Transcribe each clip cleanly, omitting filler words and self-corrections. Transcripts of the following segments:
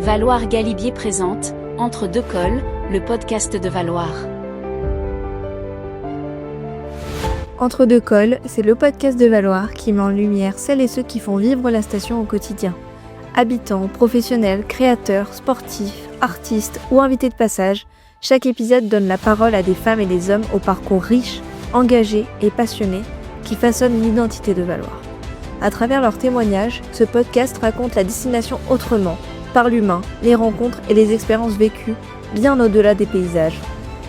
Valoir-Galibier présente Entre deux cols, le podcast de Valoir. Entre deux cols, c'est le podcast de Valoir qui met en lumière celles et ceux qui font vivre la station au quotidien. Habitants, professionnels, créateurs, sportifs, artistes ou invités de passage, chaque épisode donne la parole à des femmes et des hommes au parcours riche, engagés et passionnés qui façonnent l'identité de Valoir. À travers leurs témoignages, ce podcast raconte la destination autrement, par l'humain, les rencontres et les expériences vécues, bien au-delà des paysages.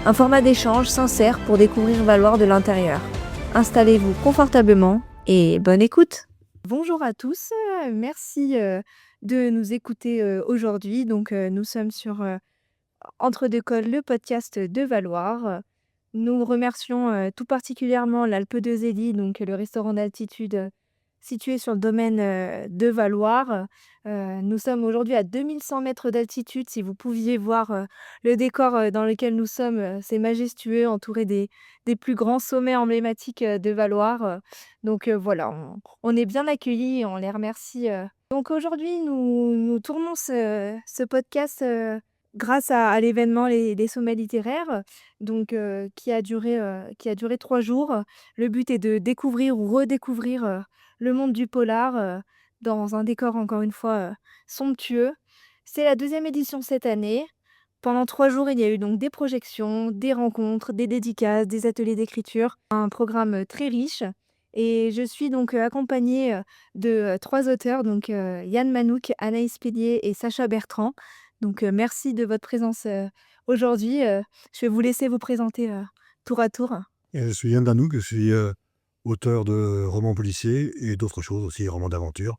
Un format d'échange sincère pour découvrir Valoir de l'intérieur. Installez-vous confortablement et bonne écoute. Bonjour à tous, merci de nous écouter aujourd'hui. Donc nous sommes sur Entre deux cols, le podcast de Valoir. Nous remercions tout particulièrement l'Alpe d'Euzélie, donc le restaurant d'altitude situé sur le domaine de Valoir. Nous sommes aujourd'hui à 2100 mètres d'altitude. Si vous pouviez voir le décor dans lequel nous sommes, c'est majestueux, entouré des plus grands sommets emblématiques de Valoir. Donc voilà, on est bien accueillis et on les remercie. Donc aujourd'hui, nous tournons ce podcast grâce à l'événement Les Sommets littéraires, donc qui a duré 3 jours. Le but est de découvrir ou redécouvrir le monde du polar dans un décor encore une fois somptueux. C'est la 2e édition cette année. Pendant 3 jours, il y a eu donc des projections, des rencontres, des dédicaces, des ateliers d'écriture. Un programme très riche. Et je suis donc accompagnée de 3 auteurs, donc Yann Manouk, Anaïs Pellier et Sacha Bertrand. Donc merci de votre présence aujourd'hui. Je vais vous laisser vous présenter tour à tour. Et je suis Yann Manouk, je suis auteur de romans policiers et d'autres choses aussi, romans d'aventure.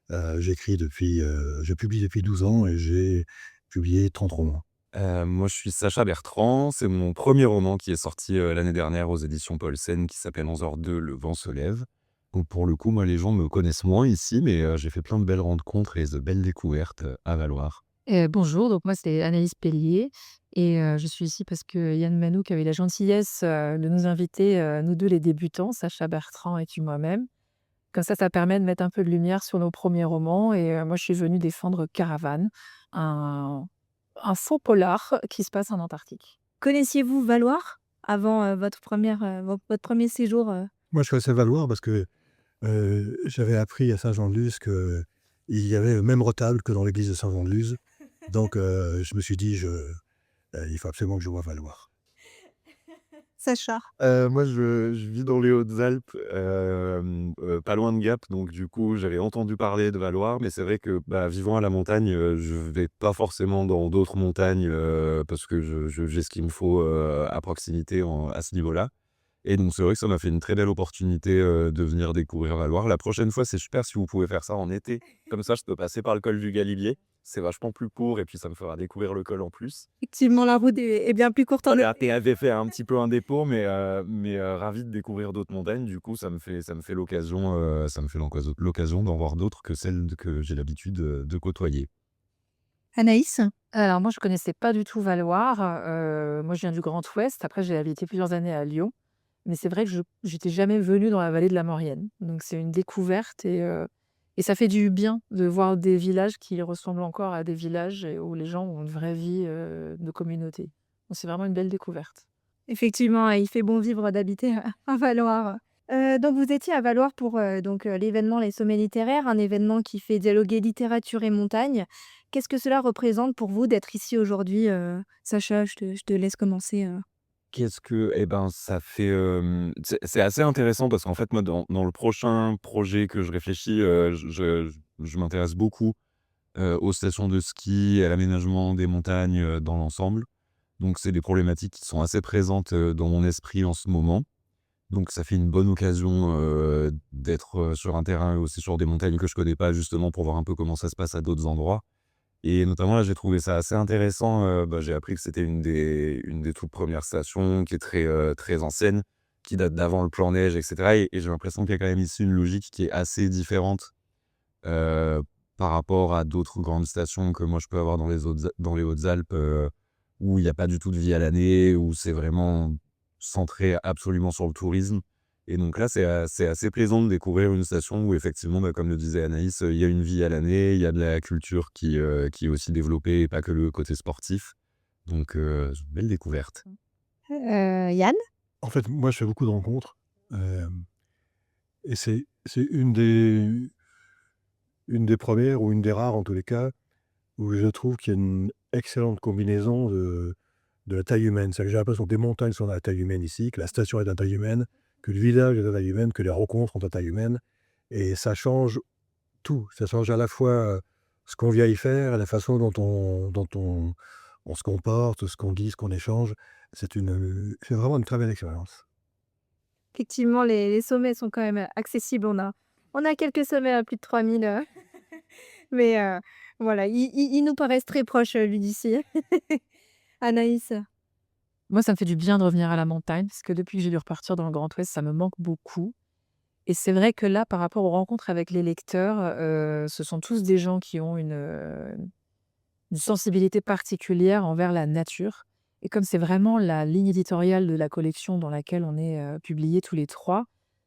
Je publie depuis 12 ans et j'ai publié 30 romans. Moi, je suis Sacha Bertrand. C'est mon premier roman qui est sorti l'année dernière aux éditions Paulsen, qui s'appelle 11h02, Le vent se lève. Donc pour le coup, moi, les gens me connaissent moins ici, mais j'ai fait plein de belles rencontres et de belles découvertes à Valoir. Bonjour, donc moi c'est Anaïs Pellier et je suis ici parce que Yann Manouk avait la gentillesse de nous inviter, nous deux les débutants, Sacha Bertrand et puis moi-même. Comme ça permet de mettre un peu de lumière sur nos premiers romans et moi je suis venue défendre Caravane, un faux polar qui se passe en Antarctique. Connaissiez-vous Valoir avant votre premier séjour Moi, je connaissais Valoir parce que j'avais appris à Saint-Jean-de-Luz qu'il y avait le même retable que dans l'église de Saint-Jean-de-Luz. Donc, je me suis dit, il faut absolument que je voie Valoir. Sacha. Moi, je vis dans les Hautes-Alpes, pas loin de Gap, donc du coup, j'avais entendu parler de Valoir, mais c'est vrai que vivant à la montagne, je vais pas forcément dans d'autres montagnes parce que j'ai ce qu'il me faut à proximité à ce niveau-là. Et donc, c'est vrai que ça m'a fait une très belle opportunité de venir découvrir Valoir. La prochaine fois, c'est super si vous pouvez faire ça en été. Comme ça, je peux passer par le col du Galibier. C'est vachement plus court et puis ça me fera découvrir le col en plus. Effectivement, la route est bien plus courte en On avait fait un petit peu un dépôt, mais ravi de découvrir d'autres montagnes. Du coup, ça me fait l'occasion d'en voir d'autres que celles que j'ai l'habitude de côtoyer. Anaïs. Alors moi je connaissais pas du tout Valoir, moi je viens du Grand Ouest, après j'ai habité plusieurs années à Lyon, mais c'est vrai que j'étais jamais venue dans la vallée de la Maurienne. Donc c'est une découverte et ça fait du bien de voir des villages qui ressemblent encore à des villages et où les gens ont une vraie vie de communauté. Donc c'est vraiment une belle découverte. Effectivement, il fait bon vivre d'habiter à Valoir. Donc vous étiez à Valoir pour l'événement Les Sommets littéraires, un événement qui fait dialoguer littérature et montagne. Qu'est-ce que cela représente pour vous d'être ici aujourd'hui Sacha, je te laisse commencer. Ça fait, c'est assez intéressant parce qu'en fait, moi, dans le prochain projet que je réfléchis, je m'intéresse beaucoup aux stations de ski, à l'aménagement des montagnes dans l'ensemble. Donc c'est des problématiques qui sont assez présentes dans mon esprit en ce moment. Donc ça fait une bonne occasion d'être sur un terrain et aussi sur des montagnes que je connais pas, justement pour voir un peu comment ça se passe à d'autres endroits. Et notamment là, j'ai trouvé ça assez intéressant, j'ai appris que c'était une des toutes premières stations qui est très ancienne, qui date d'avant le plan neige et cetera et j'ai l'impression qu'il y a quand même ici une logique qui est assez différente, heu, par rapport à d'autres grandes stations que moi je peux avoir dans les Hautes-Alpes, où il y a pas du tout de vie à l'année, où c'est vraiment centré absolument sur le tourisme Et donc là, c'est assez plaisant de découvrir une station où effectivement, comme le disait Anaïs, il y a une vie à l'année, il y a de la culture qui est aussi développée et pas que le côté sportif. Donc, belle découverte. Yann? En fait, moi, je fais beaucoup de rencontres. Et c'est une des premières ou une des rares, en tous les cas, où je trouve qu'il y a une excellente combinaison de la taille humaine. C'est-à-dire que j'ai l'impression que des montagnes sont à la taille humaine ici, que la station est à taille humaine, que le village est à taille humaine, que les rencontres sont à taille humaine. Et ça change tout. Ça change à la fois ce qu'on vient y faire, la façon dont on se comporte, ce qu'on dit, ce qu'on échange. C'est vraiment une très belle expérience. Effectivement, les sommets sont quand même accessibles. On a quelques sommets à plus de 3000, mais voilà, ils nous paraissent très proches, lui, d'ici. Anaïs? Moi, ça me fait du bien de revenir à la montagne parce que depuis que j'ai dû repartir dans le Grand Ouest, ça me manque beaucoup. Et c'est vrai que là, par rapport aux rencontres avec les lecteurs, ce sont tous des gens qui ont une sensibilité particulière envers la nature. Et comme c'est vraiment la ligne éditoriale de la collection dans laquelle on est publiés tous les trois,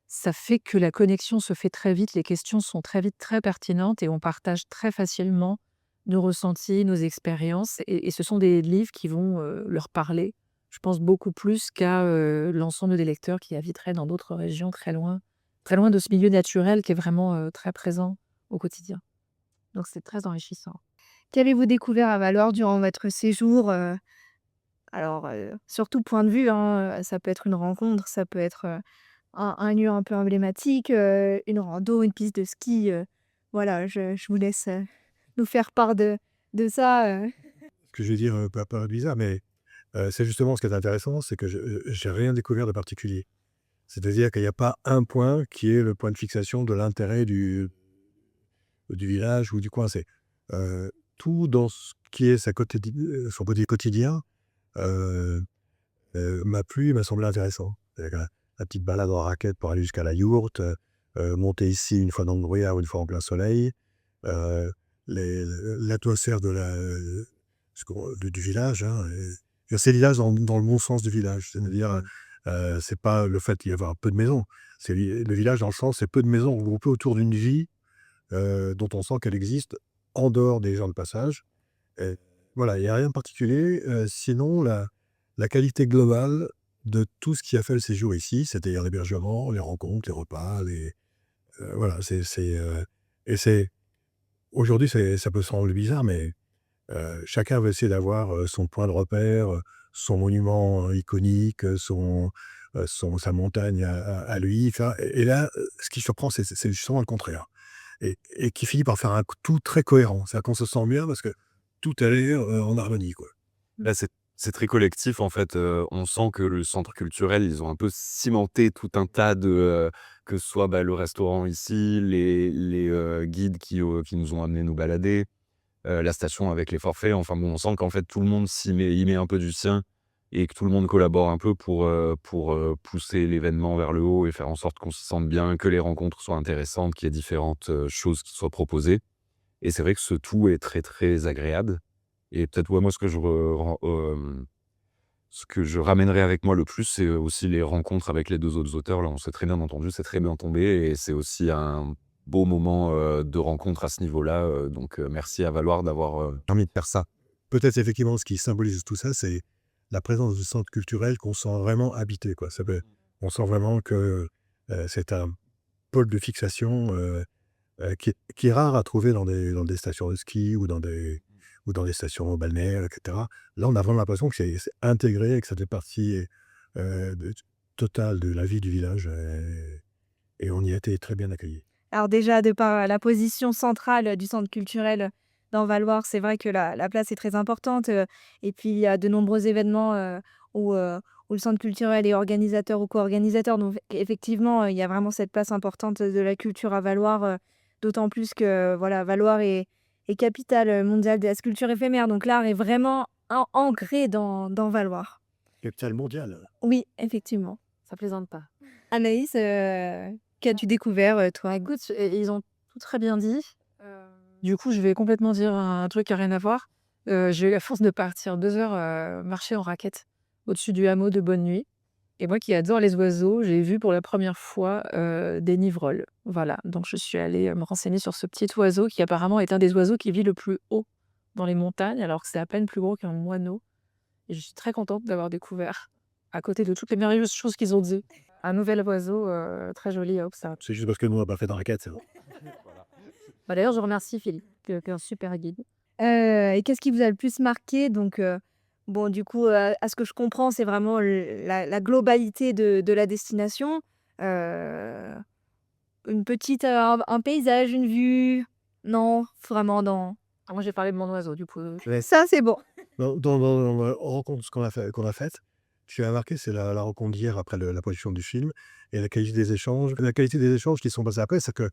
ça fait que la connexion se fait très vite, les questions sont très vite très pertinentes et on partage très facilement nos ressentis, nos expériences. Et ce sont des livres qui vont leur parler, je pense, beaucoup plus qu'à l'ensemble des lecteurs qui habiteraient dans d'autres régions très loin de ce milieu naturel qui est vraiment très présent au quotidien. Donc c'est très enrichissant. Qu'avez-vous découvert à Valor durant votre séjour? Alors, sur tout point de vue, hein, ça peut être une rencontre, ça peut être, un lieu un peu emblématique, une rando, une piste de ski, voilà, je vous laisse, nous faire part de ça. Ce que je vais dire peut paraître bizarre, mais c'est justement ce qui est intéressant, c'est que j'ai rien découvert de particulier. C'est-à-dire qu'il n'y a pas un point qui est le point de fixation de l'intérêt du village ou du coin. C'est tout dans ce qui est son côté quotidien m'a plu et m'a semblé intéressant. C'est-à-dire que la petite balade en raquette pour aller jusqu'à la yourte, monter ici une fois dans le brouillard, une fois en plein soleil, euh, l'atmosphère du village. Hein, c'est le village dans le bon sens du village. C'est-à-dire, c'est pas le fait qu'il y avoir peu de maisons. C'est le village dans le sens, c'est peu de maisons regroupées autour d'une vie dont on sent qu'elle existe en dehors des gens de passage. Et voilà, il n'y a rien de particulier. Sinon, la qualité globale de tout ce qui a fait le séjour ici, c'est-à-dire l'hébergement, les rencontres, les repas, voilà, et aujourd'hui, ça peut sembler bizarre, mais chacun veut essayer d'avoir son point de repère, son monument iconique, sa montagne à lui. Enfin, et là, ce qui surprend, c'est justement le contraire. Et qui finit par faire un tout très cohérent. C'est-à-dire qu'on se sent bien parce que tout a l'air en harmonie, quoi. Là, c'est très collectif en fait, on sent que le centre culturel, ils ont un peu cimenté tout un tas que ce soit, le restaurant ici, les guides qui nous ont amenés nous balader, la station avec les forfaits. Enfin bon, on sent qu'en fait tout le monde y met un peu du sien et que tout le monde collabore un peu pour pousser l'événement vers le haut et faire en sorte qu'on se sente bien, que les rencontres soient intéressantes, qu'il y ait différentes, choses qui soient proposées. Et c'est vrai que ce tout est très, très agréable. Et peut-être, ouais, moi, ce que je ramènerai avec moi le plus, c'est aussi les rencontres avec les 2 autres auteurs. Là, on s'est très bien entendus, c'est très bien tombé et c'est aussi un beau moment, de rencontre à ce niveau-là, donc merci à Valoir d'avoir, permis de faire ça. Peut-être effectivement ce qui symbolise tout ça, c'est la présence du centre culturel qu'on sent vraiment habité, quoi. On sent vraiment que c'est un pôle de fixation qui est rare à trouver dans des stations de ski ou dans des stations balnéaires, etc. Là, on a vraiment l'impression que c'est intégré et que ça fait partie totale de la vie du village et on y a été très bien accueillis. Alors déjà, de par la position centrale du centre culturel dans Valloire, c'est vrai que la place est très importante, et puis il y a de nombreux événements, où le centre culturel est organisateur ou co-organisateur. Donc effectivement, il y a vraiment cette place importante de la culture à Valloire, d'autant plus que voilà, Valloire est capitale mondiale de la sculpture éphémère. Donc l'art est vraiment ancré dans Valloire. Capitale mondiale. Oui, effectivement. Ça plaisante pas. Anaïs, qu'as-tu découvert, toi? Écoute, ils ont tout très bien dit. Du coup, je vais complètement dire un truc qui a rien à voir. J'ai eu la force de partir 2 heures marcher en raquette au-dessus du hameau de Bonne Nuit. Et moi qui adore les oiseaux, j'ai vu pour la première fois des nivroles. Voilà, donc je suis allée me renseigner sur ce petit oiseau qui apparemment est un des oiseaux qui vit le plus haut dans les montagnes, alors que c'est à peine plus gros qu'un moineau. Et je suis très contente d'avoir découvert, à côté de toutes les merveilleuses choses qu'ils ont dit, un nouvel oiseau très joli à observer. C'est juste parce que nous, on n'a pas fait d'enquête, c'est vrai. Bah, d'ailleurs, je remercie Philippe, qui est un super guide. Et qu'est-ce qui vous a le plus marqué? Donc, bon, du coup, à ce que je comprends, c'est vraiment la globalité de la destination. Euh, un paysage, une vue. Non, vraiment dans. Ah, moi, j'ai parlé de mon oiseau, du coup. Ça, c'est bon. Dans la rencontre qu'on a faite, ce qui m'a marqué, c'est la rencontre d'hier après la projection du film et la qualité des échanges. La qualité des échanges qui sont passés après, c'est que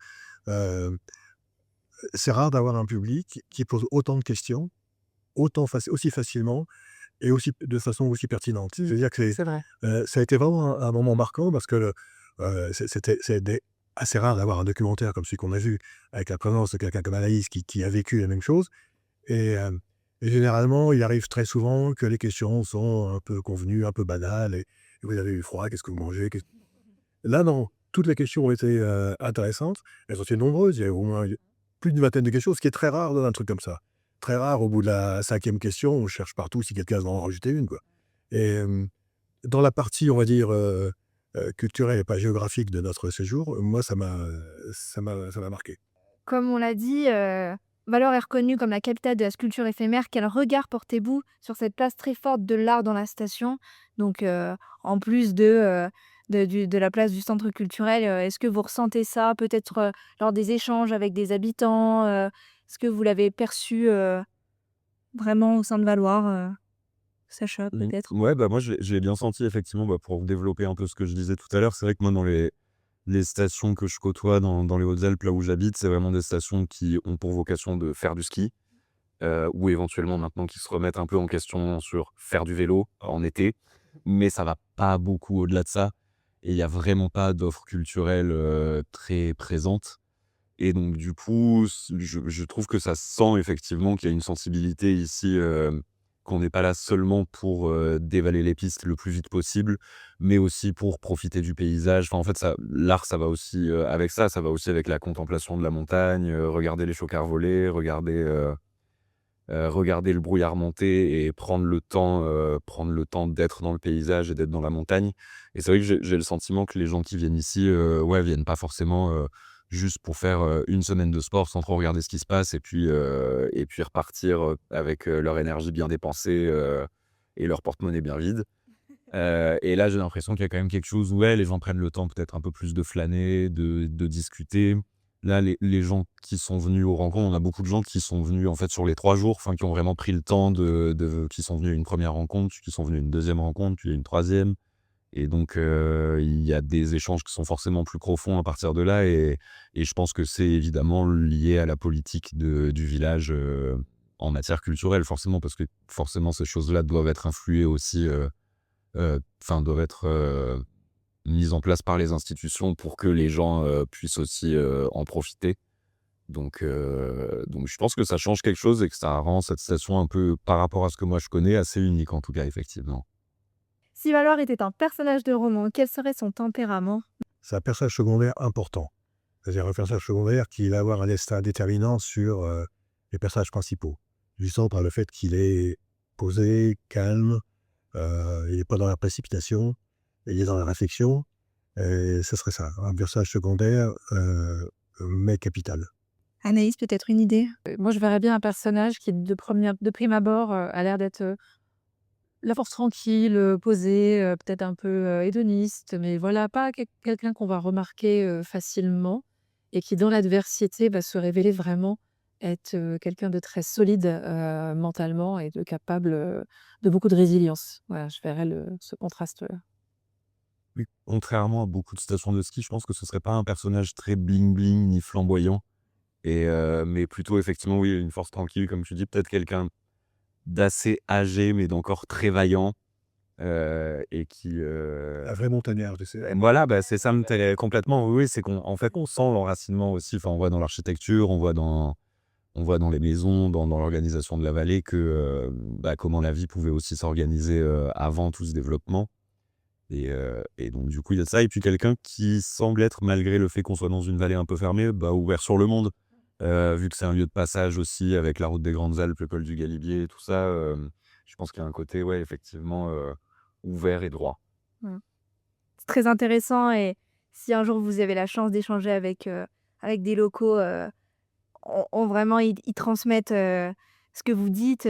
c'est rare d'avoir un public qui pose autant de questions, aussi facilement et aussi de façon aussi pertinente. Je veux dire que C'est vrai. ça a été vraiment un moment marquant parce que c'était assez rare d'avoir un documentaire comme celui qu'on a vu, avec la présence de quelqu'un comme Anaïs qui a vécu la même chose. Et, et généralement, il arrive très souvent que les questions sont un peu convenues, un peu banales. Et vous avez eu froid, qu'est-ce que vous mangez? Là, non. Toutes les questions ont été intéressantes. Elles ont été nombreuses. Il y a au moins plus d'une vingtaine de questions, ce qui est très rare dans un truc comme ça. Très rare, au bout de la 5e question, on cherche partout si quelqu'un va en rajouter une, quoi. Et dans la partie, on va dire, culturelle et pas géographique de notre séjour, moi, ça m'a marqué. Comme on l'a dit, Valor est reconnue comme la capitale de la sculpture éphémère. Quel regard portez-vous sur cette place très forte de l'art dans la station? Donc, en plus de la place du centre culturel, est-ce que vous ressentez ça peut-être lors des échanges avec des habitants? Est-ce que vous l'avez perçu vraiment au sein de Valoir? Sacha, peut-être? Ouais, bah moi, j'ai bien senti, effectivement, bah, pour développer un peu ce que je disais tout à l'heure. C'est vrai que moi, dans les stations que je côtoie dans les Hautes-Alpes, là où j'habite, c'est vraiment des stations qui ont pour vocation de faire du ski, ou éventuellement maintenant qui se remettent un peu en question sur faire du vélo en été, mais ça va pas beaucoup au-delà de ça et il y a vraiment pas d'offre culturelle, très présente et donc du coup, je trouve que ça se sent effectivement qu'il y a une sensibilité ici, qu'on n'est pas là seulement pour, dévaler les pistes le plus vite possible, mais aussi pour profiter du paysage. Enfin, en fait, l'art, ça va aussi, avec ça. Ça va aussi avec la contemplation de la montagne, regarder les chocards voler, regarder le brouillard monter et prendre le temps d'être dans le paysage et d'être dans la montagne. Et c'est vrai que j'ai le sentiment que les gens qui viennent ici, ouais, viennent pas forcément, juste pour faire, une semaine de sport sans trop regarder ce qui se passe et puis repartir, avec, leur énergie bien dépensée, et leur porte-monnaie bien vide. Et là, j'ai l'impression qu'il y a quand même quelque chose où, ouais, les gens prennent le temps peut-être un peu plus de flâner, de discuter. Là, les gens qui sont venus aux rencontres, on a beaucoup de gens qui sont venus, en fait, sur les 3 jours, enfin, qui ont vraiment pris le temps qui sont venus à une première rencontre, qui sont venus à une deuxième rencontre, puis une troisième. Et donc, il y a des échanges qui sont forcément plus profonds à partir de là et je pense que c'est évidemment lié à la politique du village, en matière culturelle, forcément, parce que forcément ces choses-là doivent être influées aussi, enfin doivent être, mises en place par les institutions pour que les gens, puissent aussi, en profiter. Donc je pense que ça change quelque chose et que ça rend cette station un peu, par rapport à ce que moi je connais, assez unique en tout cas, effectivement. Si Valor était un personnage de roman, quel serait son tempérament? C'est un personnage secondaire important. C'est-à-dire un personnage secondaire qui va avoir un destin déterminant sur les personnages principaux. Justement par le fait qu'il est posé, calme, il n'est pas dans la précipitation, il est dans la réflexion. Et ce serait ça, un personnage secondaire, mais capital. Anaïs, peut-être une idée? Moi, je verrais bien un personnage qui, de prime abord, a l'air d'être la force tranquille, posée, peut-être un peu hédoniste, mais voilà, pas quelqu'un qu'on va remarquer facilement et qui, dans l'adversité, va se révéler vraiment être quelqu'un de très solide mentalement et de capable de beaucoup de résilience. Voilà, je verrais ce contraste-là. Oui, contrairement à beaucoup de stations de ski, je pense que ce serait pas un personnage très bling bling ni flamboyant mais plutôt effectivement, oui, une force tranquille comme tu dis, peut-être quelqu'un d'assez âgé mais d'encore très vaillant, et qui, Un vrai montagnard, tu sais. voilà, bah, c'est ça complètement, oui, oui, c'est qu'en fait, on sent l'enracinement aussi, enfin, on voit dans l'architecture, on voit dans les maisons, dans l'organisation de la vallée que, bah, comment la vie pouvait aussi s'organiser, avant tout ce développement Et donc du coup, il y a ça et puis quelqu'un qui semble être, malgré le fait qu'on soit dans une vallée un peu fermée, ouvert sur le monde. Vu que c'est un lieu de passage aussi avec la route des Grandes Alpes, le col du Galibier et tout ça, je pense qu'il y a un côté, ouais, effectivement, ouvert et droit. Mmh. C'est très intéressant et si un jour vous avez la chance d'échanger avec des locaux, on vraiment ils transmettent, ce que vous dites,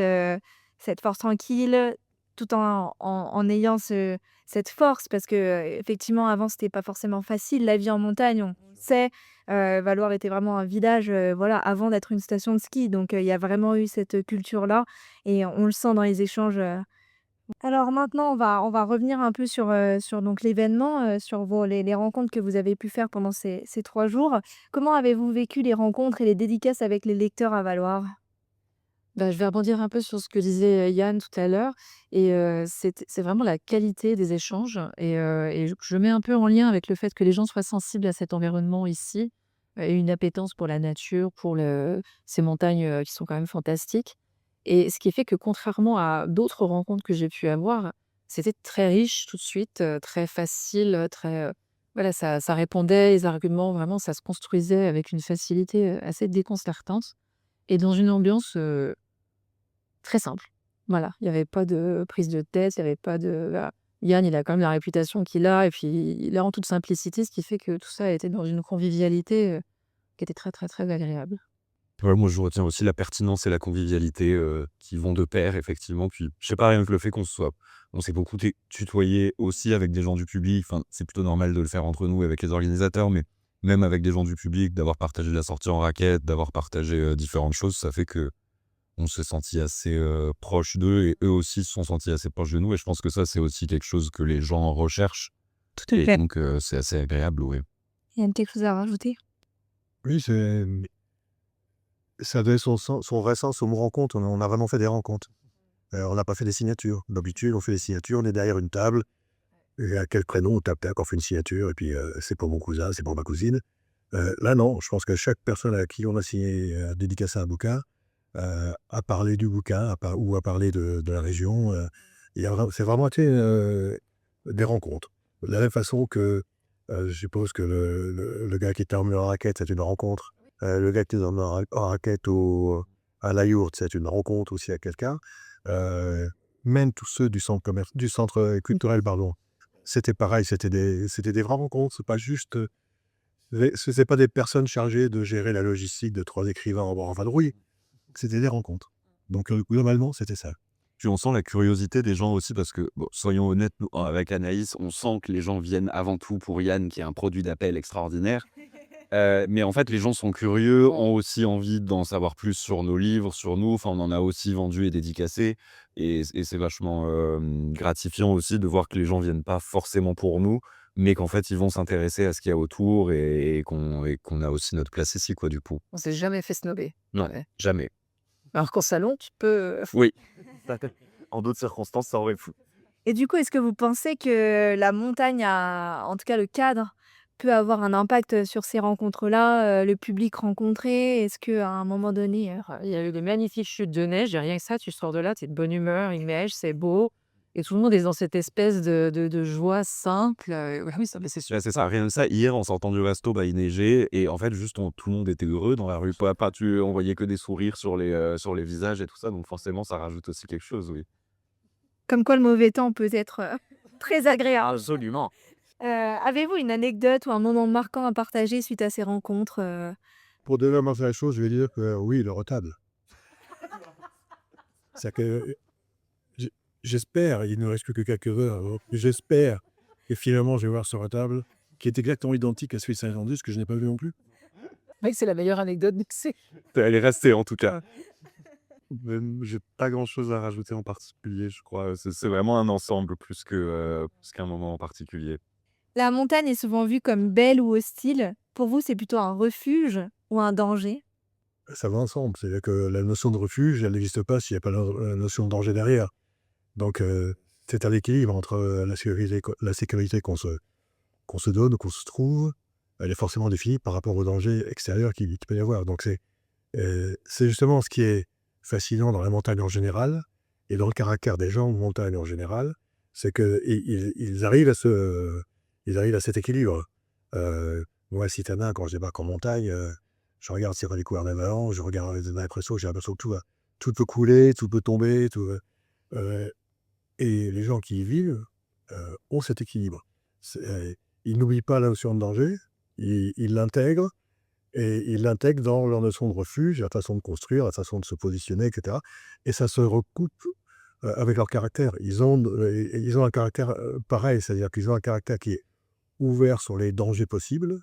cette force tranquille, tout en ayant cette force parce que, effectivement avant c'était pas forcément facile la vie en montagne, on le sait. Valloires était vraiment un village, voilà, avant d'être une station de ski donc il y a vraiment eu cette culture-là et on le sent dans les échanges. Alors maintenant, on va revenir un peu sur donc l'événement, sur les rencontres que vous avez pu faire pendant ces 3 jours. Comment avez-vous vécu les rencontres et les dédicaces avec les lecteurs à Valloires? Bah, je vais rebondir un peu sur ce que disait, Yann tout à l'heure et c'est vraiment la qualité des échanges et je mets un peu en lien avec le fait que les gens soient sensibles à cet environnement ici, et une appétence pour la nature, pour ces montagnes, qui sont quand même fantastiques et ce qui fait que contrairement à d'autres rencontres que j'ai pu avoir, c'était très riche tout de suite, très facile, très, voilà, ça répondait, les arguments, vraiment, ça se construisait avec une facilité, assez déconcertante et dans une ambiance, très simple. Voilà, il y avait pas de prise de tête, il y avait pas de voilà. Yann, il a quand même la réputation qu'il a et puis il est en toute simplicité, ce qui fait que tout ça a été dans une convivialité, qui était très, très, très agréable. Ouais, moi, je retiens aussi la pertinence et la convivialité, qui vont de pair effectivement. Puis, je sais pas, rien que le fait on s'est beaucoup tutoyé aussi avec des gens du public. Enfin, c'est plutôt normal de le faire entre nous avec les organisateurs, mais même avec des gens du public, d'avoir partagé la sortie en raquette, d'avoir partagé, différentes choses, ça fait que on s'est senti assez, proches d'eux et eux aussi se sont sentis assez proches de nous et je pense que ça, c'est aussi quelque chose que les gens recherchent Tout à et fait. donc c'est assez agréable, ouais. Yann, quelque chose à rajouter? Oui, ça donnait son vrai sens au mot rencontre. On a vraiment fait des rencontres. On n'a pas fait des signatures. D'habitude, on fait des signatures, on est derrière une table et à quel prénom on tape tac, on fait une signature et puis, c'est pour mon cousin, c'est pour ma cousine. Là non, je pense que chaque personne à qui on a signé, dédicacé un bouquin, a parlé du bouquin, a parlé de la région, il y a c'est vraiment été, des rencontres. De la même façon que, je suppose que le gars qui était emmené en raquette, c'est une rencontre. Le gars qui est emmené en raquette à la yourte, c'est une rencontre aussi avec quelqu'un. Même tous ceux du centre, culturel, pardon, c'était pareil, c'était des vraies rencontres. C'est pas juste, c'est pas des personnes chargées de gérer la logistique de 3 écrivains en vadrouille. C'était des rencontres. Donc, globalement, c'était ça. Puis on sent la curiosité des gens aussi parce que, bon, soyons honnêtes, nous, avec Anaïs, on sent que les gens viennent avant tout pour Yann qui est un produit d'appel extraordinaire. Mais en fait, les gens sont curieux, ont aussi envie d'en savoir plus sur nos livres, sur nous. Enfin, on en a aussi vendu et dédicacé et c'est vachement, gratifiant aussi de voir que les gens viennent pas forcément pour nous, mais qu'en fait, ils vont s'intéresser à ce qu'il y a autour et qu'on a aussi notre place ici, quoi, du coup. On s'est jamais fait snober. Non, Ouais. jamais. Alors qu'en salon, tu peux, Oui. En d'autres circonstances, ça aurait fou. Et du coup, est-ce que vous pensez que la montagne en tout cas le cadre, peut avoir un impact sur ces rencontres-là, le public rencontré? Est-ce qu'à un moment donné, il y a eu de magnifiques chutes de neige et rien que ça, tu sors de là, tu es de bonne humeur, il neige, c'est beau et tout le monde est dans cette espèce de joie simple, oui, ça, mais c'est sûr. Ouais, c'est ça, rien que ça. Hier, en sortant du resto, il neigeait et en fait, juste, tout le monde était heureux dans la rue. On voyait que des sourires sur les visages et tout ça, donc forcément, ça rajoute aussi quelque chose, oui. comme quoi le mauvais temps peut être, très agréable? Absolument. Avez-vous une anecdote ou un moment marquant à partager suite à ces rencontres, Pour dénoncer la chose, je vais dire que oui, le retable. C'est que, j'espère, il ne reste plus que quelques heures, donc j'espère que finalement je vais voir ce retable qui est exactement identique à celui de Saint-Jean-de-Luz que je n'ai pas vu non plus. Oui, c'est la meilleure anecdote de c'est Elle est restée, en tout cas. J'ai pas grand-chose à rajouter en particulier, je crois. C'est vraiment un ensemble plus qu'un moment en particulier. La montagne est souvent vue comme belle ou hostile. Pour vous, c'est plutôt un refuge ou un danger? Ça va ensemble, c'est-à-dire que la notion de refuge, elle n'existe pas s'il n'y a pas la notion de danger derrière. Donc, c'est un équilibre entre, la sécurité qu'on se donne, qu'on se trouve, elle est forcément définie par rapport aux dangers extérieurs qu'il peut y avoir. Donc c'est justement ce qui est fascinant dans la montagne en général et dans le caractère des gens en montagne en général, c'est qu'ils arrivent à cet équilibre. Moi, à Citana, quand je débarque en montagne, je regarde s'il y a pas des couverts d'avalanche, je regarde j'ai l'impression que tout peut couler, tout peut tomber, heu et les gens qui y vivent, ont cet équilibre. Ils n'oublient pas la notion de danger, ils l'intègrent et ils l'intègrent dans leur notion de refuge, la façon de construire, la façon de se positionner et cetera et ça se recoupe, avec leur caractère. Ils ont un caractère, pareil, c'est-à-dire qu'ils ont un caractère qui est ouvert sur les dangers possibles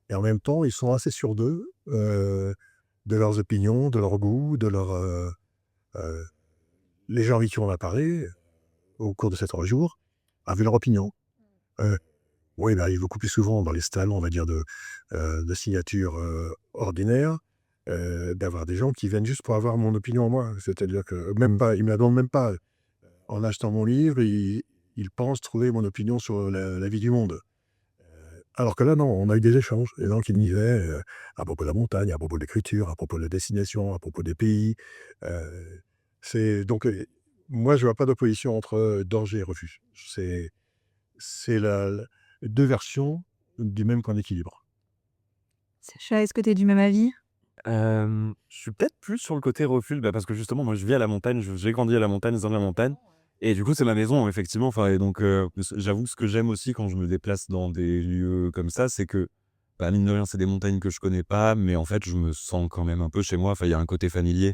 et en même temps, ils sont assez sûrs d'eux, de leurs opinions, de leur goût, heu les gens avec qui on a parlé, au cours de ces 3 jours, avaient leur opinion. Heu, moi, il m'arrive beaucoup plus souvent dans les salons, on va dire, de signatures, ordinaires, d'avoir des gens qui viennent juste pour avoir mon opinion à moi. C'est-à-dire que même pas ils me la demandent même pas. En achetant mon livre, ils pensent trouver mon opinion sur la vie du monde. Alors que là, non, on a eu des échanges. Les gens qui me disaient, à propos de la montagne, à propos de l'écriture, à propos de la destination, à propos des pays. C'est donc, moi, je vois pas d'opposition entre, danger et refuge. C'est la 2 versions du même point d'équilibre. Sacha, est-ce que tu es du même avis? Je suis peut-être plus sur le côté refuge, parce que justement, moi, je vis à la montagne, j'ai grandi à la montagne, dans la montagne et du coup, c'est ma maison, effectivement, enfin et donc j'avoue, ce que j'aime aussi quand je me déplace dans des lieux comme ça, c'est que, mine de rien, c'est des montagnes que je connais pas, mais en fait, je me sens quand même un peu chez moi. Enfin, il y a un côté familier,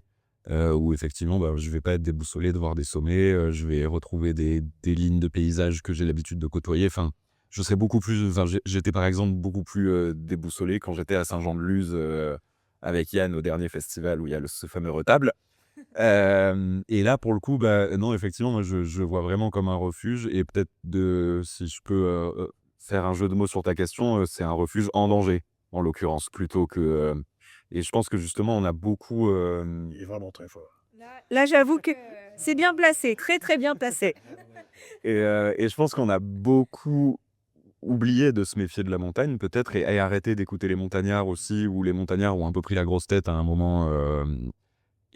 où effectivement, je vais pas être déboussolé de voir des sommets, je vais retrouver des lignes de paysages que j'ai l'habitude de côtoyer. Enfin, je serais beaucoup plus enfin, j'étais, par exemple, beaucoup plus, déboussolé quand j'étais à Saint-Jean-de-Luz, avec Yann au dernier festival où il y a ce fameux retable. Et là, pour le coup, non, effectivement, moi, je vois vraiment comme un refuge et peut-être si je peux faire un jeu de mots sur ta question, c'est un refuge en danger, en l'occurrence, plutôt que. Et je pense que justement, on a beaucoup. Il est vraiment très fort. Là, j'avoue que c'est bien placé, très, très bien placé. Et je pense qu'on a beaucoup oublié de se méfier de la montagne, peut-être, et arrêter d'écouter les montagnards aussi, où les montagnards ont un peu pris la grosse tête à un moment.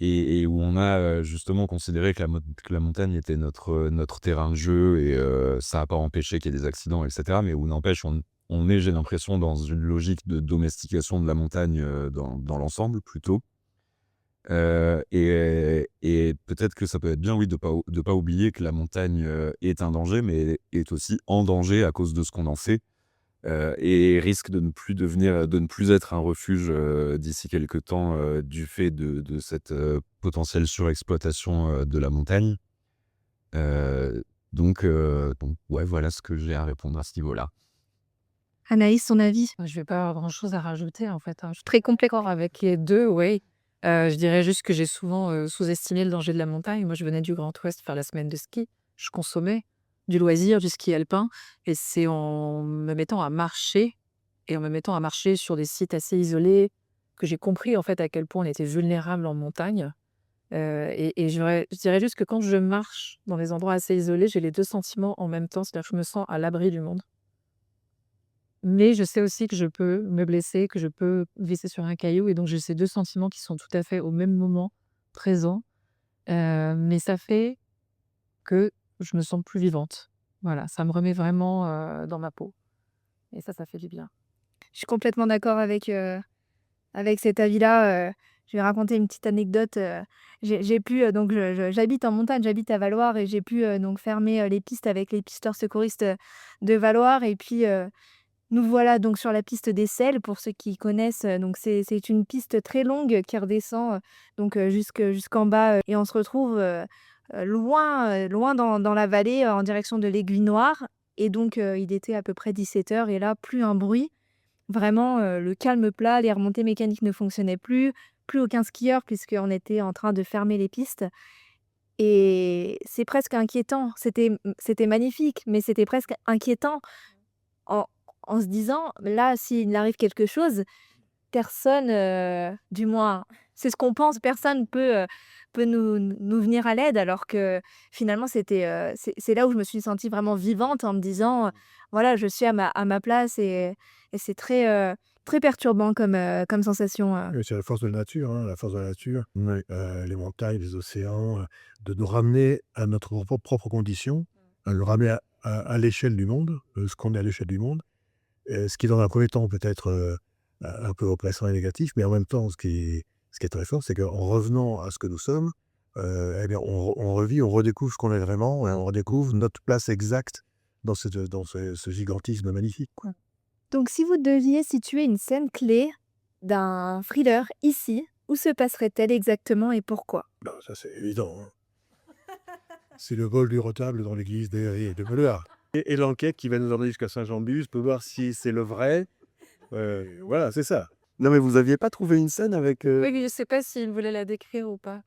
Et où on a, justement considéré que la montagne était notre terrain de jeu et ça a pas empêché qu'il y ait des accidents et cetera. Mais où n'empêche, on est, j'ai l'impression, dans une logique de domestication de la montagne, dans l'ensemble plutôt. Et peut-être que ça peut être bien, oui, de pas oublier que la montagne, est un danger, mais est aussi en danger à cause de ce qu'on en fait. Et risque de ne plus être un refuge, d'ici quelque temps, du fait de cette, potentielle surexploitation, de la montagne. Donc ouais, voilà ce que j'ai à répondre à ce niveau-là. Anaïs, son avis? Je vais pas avoir grand-chose à rajouter, en fait, hein. Je suis très d'accord avec les 2, oui. Je dirais juste que j'ai souvent, sous-estimé le danger de la montagne. Moi, je venais du Grand Ouest faire la semaine de ski. Je consommais du loisir, du ski alpin et c'est en me mettant à marcher et en me mettant à marcher sur des sites assez isolés que j'ai compris, en fait, à quel point on était vulnérable en montagne. Et je dirais juste que quand je marche dans des endroits assez isolés, j'ai les 2 sentiments en même temps. C'est-à-dire que je me sens à l'abri du monde. Mais je sais aussi que je peux me blesser, que je peux glisser sur un caillou et donc j'ai ces 2 sentiments qui sont tout à fait au même moment présents, mais ça fait que je me sens plus vivante. Voilà, ça me remet vraiment, dans ma peau et ça fait du bien. Je suis complètement d'accord avec cet avis-là. Je vais raconter une petite anecdote. J'ai pu, donc j'habite en montagne, j'habite à Valloires et j'ai pu, donc fermer, les pistes avec les pisteurs secouristes, de Valloires et puis, nous voilà donc sur la piste des Selles pour ceux qui connaissent, donc c'est une piste très longue qui redescend, donc jusqu'en bas, et on se retrouve, loin dans la vallée, en direction de l'Aiguille Noire et donc il était à peu près 17 heures et là, plus un bruit. Vraiment, le calme plat, les remontées mécaniques ne fonctionnaient plus aucun skieur puisqu'on était en train de fermer les pistes et c'est presque inquiétant. C'était magnifique, mais c'était presque inquiétant en se disant: «Là, s'il arrive quelque chose, personne, du moins c'est ce qu'on pense, personne peut nous venir à l'aide». Alors que finalement c'est là où je me suis sentie vraiment vivante en me disant, voilà, je suis à ma place et c'est très, très perturbant comme sensation. Oui, c'est la force de la nature, hein, la force de la nature, Ouais. les montagnes, les océans, de nous ramener à notre propre condition le ramener à l'échelle du monde, ce qu'on est à l'échelle du monde, ce qui dans un premier temps peut être un peu oppressant et négatif, mais en même temps, ce qui est très fort, c'est qu'en revenant à ce que nous sommes, eh bien, on revit, on redécouvre ce qu'on est vraiment, et on redécouvre notre place exacte dans ce gigantisme magnifique, quoi. Donc si vous deviez situer une scène clé d'un thriller ici, où se passerait-elle exactement et pourquoi? Ben, ça, c'est évident, hein. C'est le vol du retable dans l'église de Meluard. Et l'enquête qui va nous emmener jusqu'à Saint-Jean-de-Luz peut voir si c'est le vrai. Voilà, c'est ça. Non, mais vous aviez pas trouvé une scène avec. Oui, mais je sais pas s'il voulait la décrire ou pas.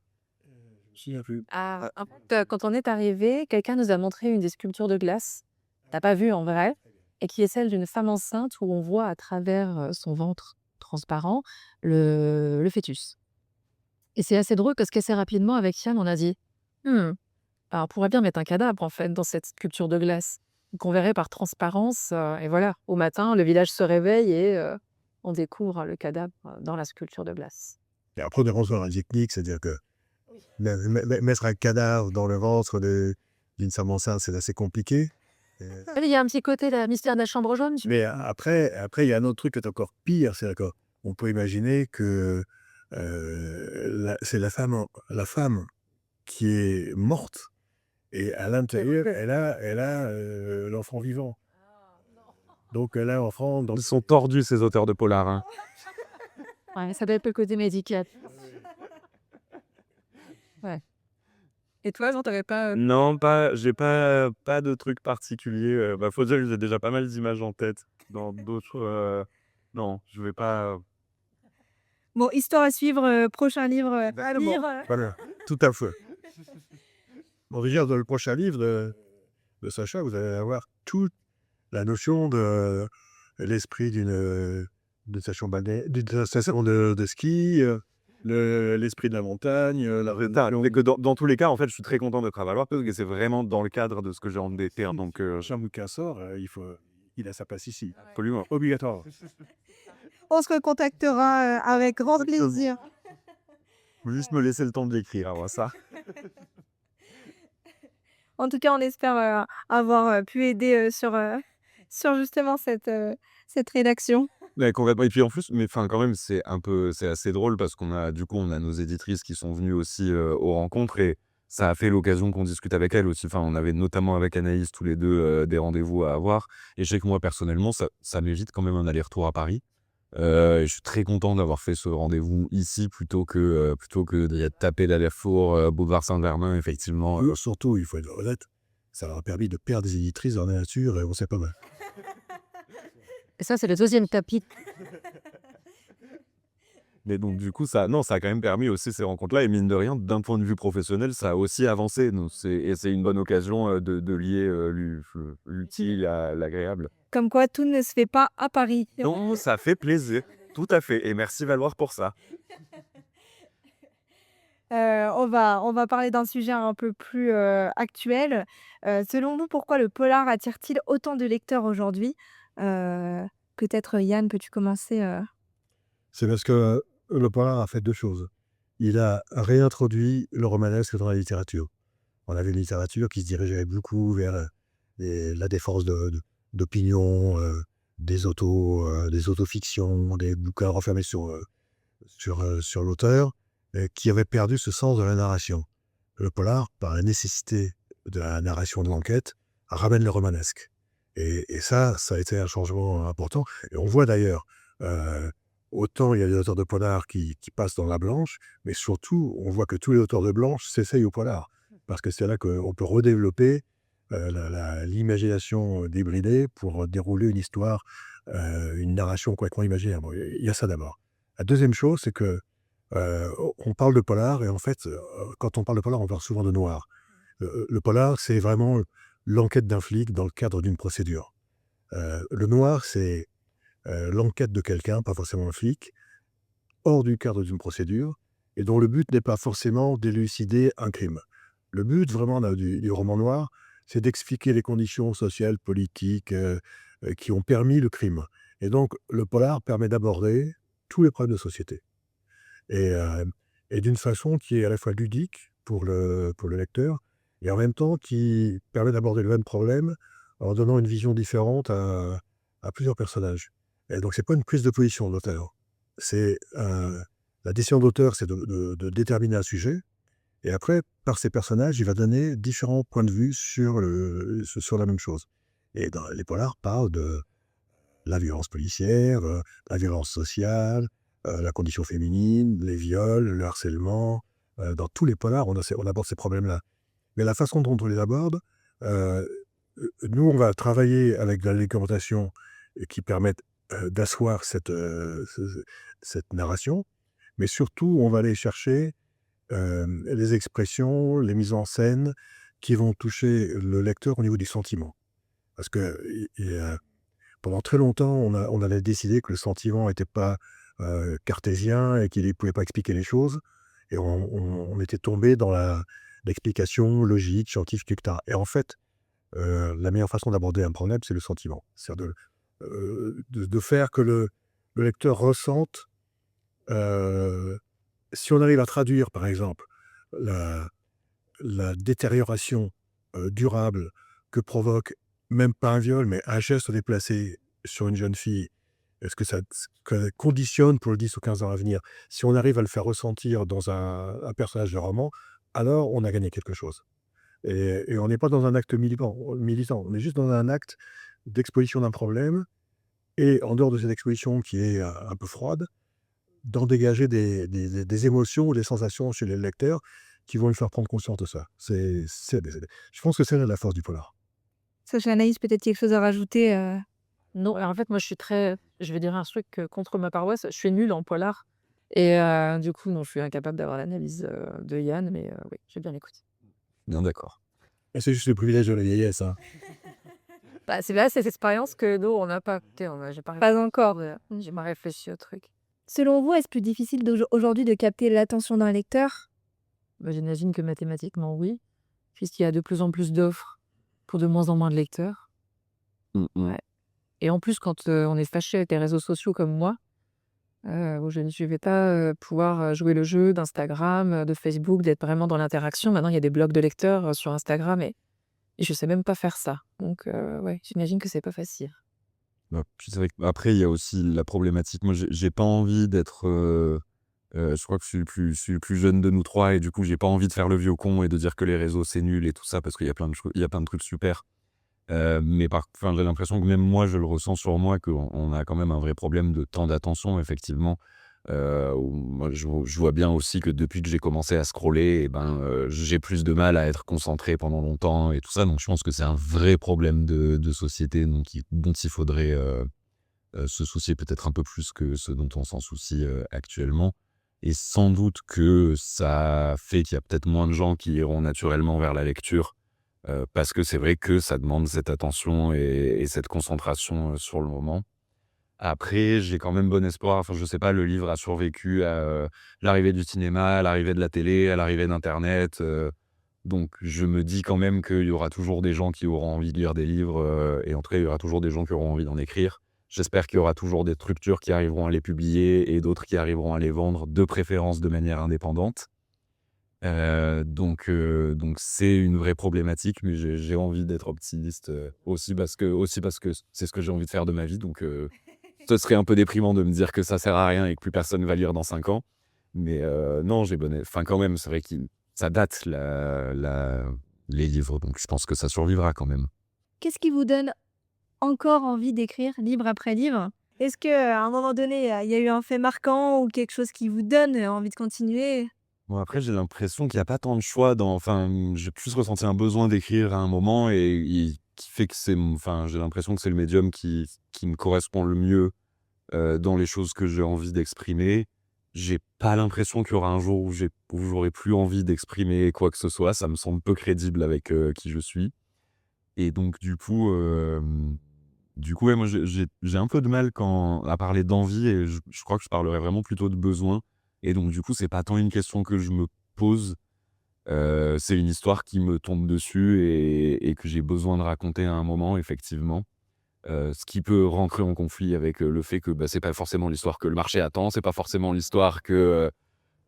Je me souviens plus. Ah, en fait, quand on est arrivé, quelqu'un nous a montré une des sculptures de glace, tu pas vu en vrai, et qui est celle d'une femme enceinte où on voit à travers son ventre transparent le fœtus. Et c'est assez drôle parce qu'assez rapidement, avec Yann, on a dit bah, on pourrait bien mettre un cadavre en fait dans cette sculpture de glace, qu'on verrait par transparence. Et voilà, au matin, le village se réveille et on découvre le cadavre dans la sculpture de glace. Et après, on est rentré dans la technique, c'est-à-dire que mettre un cadavre dans le ventre d'une femme enceinte, c'est assez compliqué. Il y a un petit côté la mystère de la chambre jaune. Mais après, il y a un autre truc qui est encore pire, c'est qu'on peut imaginer que c'est la femme qui est morte et à l'intérieur, elle a l'enfant vivant. Donc elle a l'enfant dans Ils sont tordus, ces auteurs de polar, hein. Ouais, ça doit être le côté médical. Ouais. Et toi, Jean, t'avais pas. Non, j'ai pas de truc particulier. Bah, faut dire que j'ai déjà pas mal d'images en tête dans d'autres. Non, je vais pas. Bon, histoire à suivre, prochain livre à lire. Voilà, tout à fait. Bon, déjà, dans le prochain livre de Sacha, vous allez avoir toute la notion de l'esprit d'une station d'une station de ski, l'esprit de la montagne, la rédaction. Mais que dans tous les cas, en fait, je suis très content d'être à Valoir parce que c'est vraiment dans le cadre de ce que j'ai envie d'écrire. Donc, Le prochain bouquin sort, il a sa place ici. absolument. Obligatoire. On se recontactera avec grand plaisir. Faut juste me laisser le temps de l'écrire avant ça. En tout cas, on espère avoir pu aider sur justement cette rédaction. Ouais, complètement. Et puis en plus, mais enfin, quand même, c'est assez drôle parce qu'on a nos éditrices qui sont venues aussi aux rencontres et ça a fait l'occasion qu'on discute avec elles aussi. Enfin, on avait notamment avec Anaïs tous les deux des rendez-vous à avoir. Et je sais que moi, personnellement, ça m'évite quand même un aller-retour à Paris. Et je suis très content d'avoir fait ce rendez-vous ici plutôt que de taper l'aller-retour Boulevard Saint-Germain, effectivement. Surtout, il faut être honnête, ça leur a permis de perdre des éditrices dans la nature et on sait pas mal. Et ça, c'est le deuxième chapitre. Mais donc, du coup, ça a quand même permis aussi ces rencontres-là. Et mine de rien, d'un point de vue professionnel, ça a aussi avancé. Donc, c'est une bonne occasion de lier l'utile à l'agréable. Comme quoi, tout ne se fait pas à Paris. Non, ça fait plaisir. Tout à fait. Et merci Valoir pour ça. On va parler d'un sujet un peu plus actuel. Selon vous, pourquoi le polar attire-t-il autant de lecteurs aujourd'hui? Peut-être Yann, peux-tu commencer? C'est parce que le polar a fait deux choses. Il a réintroduit le romanesque dans la littérature. On avait une littérature qui se dirigeait beaucoup vers la défense d'opinions, des autofictions, des bouquins renfermés sur l'auteur, qui avaient perdu ce sens de la narration. Le polar, par la nécessité de la narration de l'enquête, ramène le romanesque. Et ça a été un changement important. Et on voit d'ailleurs, autant il y a des auteurs de polar qui passent dans la blanche, mais surtout, on voit que tous les auteurs de blanche s'essayent au polar. Parce que c'est là qu'on peut redévelopper l'imagination débridée pour dérouler une histoire, une narration complètement imaginaire. Bon, il y a ça d'abord. La deuxième chose, c'est que on parle de polar et en fait, quand on parle de polar, on parle souvent de noir. Le polar, c'est vraiment l'enquête d'un flic dans le cadre d'une procédure. Le noir, c'est l'enquête de quelqu'un, pas forcément un flic, hors du cadre d'une procédure, et dont le but n'est pas forcément d'élucider un crime. Le but vraiment du roman noir, c'est d'expliquer les conditions sociales, politiques qui ont permis le crime. Et donc, le polar permet d'aborder tous les problèmes de société. Et d'une façon qui est à la fois ludique pour le lecteur et en même temps qui permet d'aborder le même problème en donnant une vision différente à plusieurs personnages. Et donc c'est pas une prise de position de l'auteur. C'est la décision de l'auteur, c'est de déterminer un sujet, et après, par ces personnages, il va donner différents points de vue sur la même chose. Et dans les polars parlent de la violence policière, la violence sociale, la condition féminine, les viols, le harcèlement. Dans tous les polars, on aborde ces problèmes-là. Mais la façon dont on les aborde, heu, nous, on va travailler avec de la documentation qui permette, d'asseoir cette narration, mais surtout, on va aller chercher, les expressions, les mises en scène qui vont toucher le lecteur au niveau du sentiment. Parce que pendant très longtemps, on avait décidé que le sentiment n'était pas, cartésien et qu'il ne pouvait pas expliquer les choses, et on était tombé dans l'explication logique, scientifique, et cetera. Et en fait, la meilleure façon d'aborder un problème, c'est le sentiment. C'est-à-dire de faire que le lecteur ressente, si on arrive à traduire, par exemple, la détérioration, durable que provoque, même pas un viol, mais un geste déplacé sur une jeune fille, est-ce que ça conditionne pour le 10 ou 15 ans à venir? Si on arrive à le faire ressentir dans un personnage de roman, alors on a gagné quelque chose. Et on n'est pas dans un acte militant, on est juste dans un acte d'exposition d'un problème, et en dehors de cette exposition qui est, un peu froide, d'en dégager des émotions ou des sensations chez les lecteurs qui vont lui faire prendre conscience de ça. Je pense que c'est la force du polar. Sacha Anaïs, peut-être quelque chose à rajouter Non, alors en fait, moi, je vais dire un truc contre ma paroisse, je suis nulle en polar. Et du coup, non, je suis incapable d'avoir l'analyse de Yann, mais oui, j'ai bien écouté. Bien d'accord. Et c'est juste le privilège de la vieillesse, hein. Bah, c'est là, cette expérience que nous, on n'a pas. J'ai pas Pas encore. J'ai pas réfléchi au truc. Selon vous, est-ce plus difficile aujourd'hui de capter l'attention d'un lecteur? Bah, j'imagine que mathématiquement, oui, puisqu'il y a de plus en plus d'offres pour de moins en moins de lecteurs. Ouais. Et en plus, quand on est fâché avec les réseaux sociaux comme moi, où je ne vais pas pouvoir jouer le jeu d'Instagram, de Facebook, d'être vraiment dans l'interaction. Maintenant, il y a des blogs de lecteurs sur Instagram, et je sais même pas faire ça. Donc, ouais, j'imagine que c'est pas facile. Bah, puis c'est vrai qu'après, il y a aussi la problématique. Moi, j'ai pas envie d'être. Je crois que je suis le plus jeune de nous trois, et du coup, j'ai pas envie de faire le vieux con et de dire que les réseaux c'est nul et tout ça, parce qu'il y a plein de trucs super. Mais j'ai l'impression que même moi, je le ressens sur moi, qu'on a quand même un vrai problème de temps d'attention, effectivement. Où moi, je vois bien aussi que depuis que j'ai commencé à scroller, j'ai plus de mal à être concentré pendant longtemps et tout ça. Donc, je pense que c'est un vrai problème de société, dont il faudrait se soucier peut-être un peu plus que ce dont on s'en soucie actuellement. Et sans doute que ça fait qu'il y a peut-être moins de gens qui iront naturellement vers la lecture, parce que c'est vrai que ça demande cette attention et cette concentration sur le moment. Après, j'ai quand même bon espoir. Enfin, je sais pas, le livre a survécu à l'arrivée du cinéma, à l'arrivée de la télé, à l'arrivée d'internet. Donc je me dis quand même qu'il y aura toujours des gens qui auront envie de lire des livres, et en tout cas, il y aura toujours des gens qui auront envie d'en écrire. J'espère qu'il y aura toujours des structures qui arriveront à les publier et d'autres qui arriveront à les vendre, de préférence de manière indépendante. Donc c'est une vraie problématique, mais j'ai envie d'être optimiste, aussi parce que c'est ce que j'ai envie de faire de ma vie. Donc ce serait un peu déprimant de me dire que ça sert à rien et que plus personne va lire dans 5 ans. Mais non, quand même, c'est vrai que ça date les livres, donc je pense que ça survivra quand même. Qu'est-ce qui vous donne encore envie d'écrire livre après livre? Est-ce qu'à un moment donné, il y a eu un fait marquant ou quelque chose qui vous donne envie de continuer? Bon, après, j'ai l'impression qu'il y a pas tant de choix j'ai plus ressenti un besoin d'écrire à un moment, qui fait que j'ai l'impression que c'est le médium qui me correspond le mieux, dans les choses que j'ai envie d'exprimer. J'ai pas l'impression qu'il y aura un jour où j'aurai plus envie d'exprimer quoi que ce soit. Ça me semble peu crédible avec, qui je suis. Et donc ouais, moi j'ai un peu de mal à parler d'envie, et je crois que je parlerais vraiment plutôt de besoin. Et donc du coup, c'est pas tant une question que je me pose, c'est une histoire qui me tombe dessus et que j'ai besoin de raconter à un moment, effectivement. Ce qui peut rentrer en conflit avec, le fait que, c'est pas forcément l'histoire que le marché attend, c'est pas forcément l'histoire que,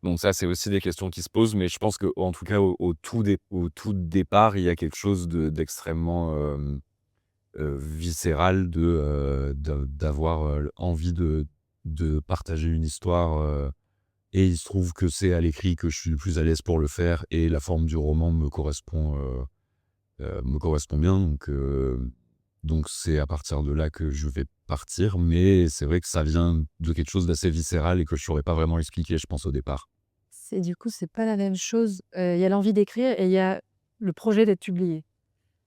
Donc ça, c'est aussi des questions qui se posent, mais je pense qu'en tout cas, au tout départ, il y a quelque chose d'extrêmement viscéral d'avoir envie de partager une histoire. Et il se trouve que c'est à l'écrit que je suis le plus à l'aise pour le faire et la forme du roman me correspond bien. Donc c'est à partir de là que je vais partir. Mais c'est vrai que ça vient de quelque chose d'assez viscéral et que je ne saurais pas vraiment expliquer, je pense, au départ. Du coup, c'est pas la même chose. Il y a l'envie d'écrire et il y a le projet d'être publié.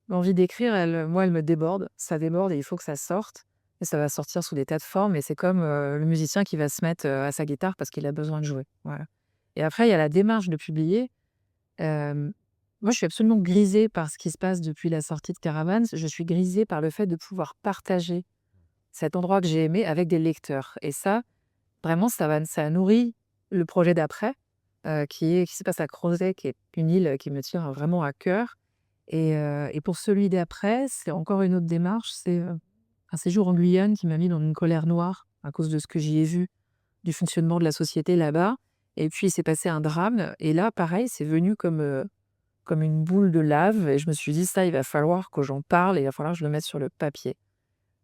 L'envie d'écrire, moi, elle me déborde. Ça déborde et il faut que ça sorte. Et ça va sortir sous des tas de formes. Et c'est comme le musicien qui va se mettre à sa guitare parce qu'il a besoin de jouer. Voilà. Et après, il y a la démarche de publier. Euh, Moi, je suis absolument grisée par ce qui se passe depuis la sortie de Caravane. Je suis grisée par le fait de pouvoir partager cet endroit que j'ai aimé avec des lecteurs. Et ça, vraiment, ça nourrit le projet d'après, qui se passe à Crozet, qui est une île qui me tient vraiment à cœur. Et pour celui d'après, c'est encore une autre démarche. C'est un séjour en Guyane qui m'a mis dans une colère noire à cause de ce que j'y ai vu, du fonctionnement de la société là-bas. Et puis, il s'est passé un drame. Et là, pareil, c'est venu comme une boule de lave. Et je me suis dit, ça, il va falloir que j'en parle et il va falloir que je le mette sur le papier.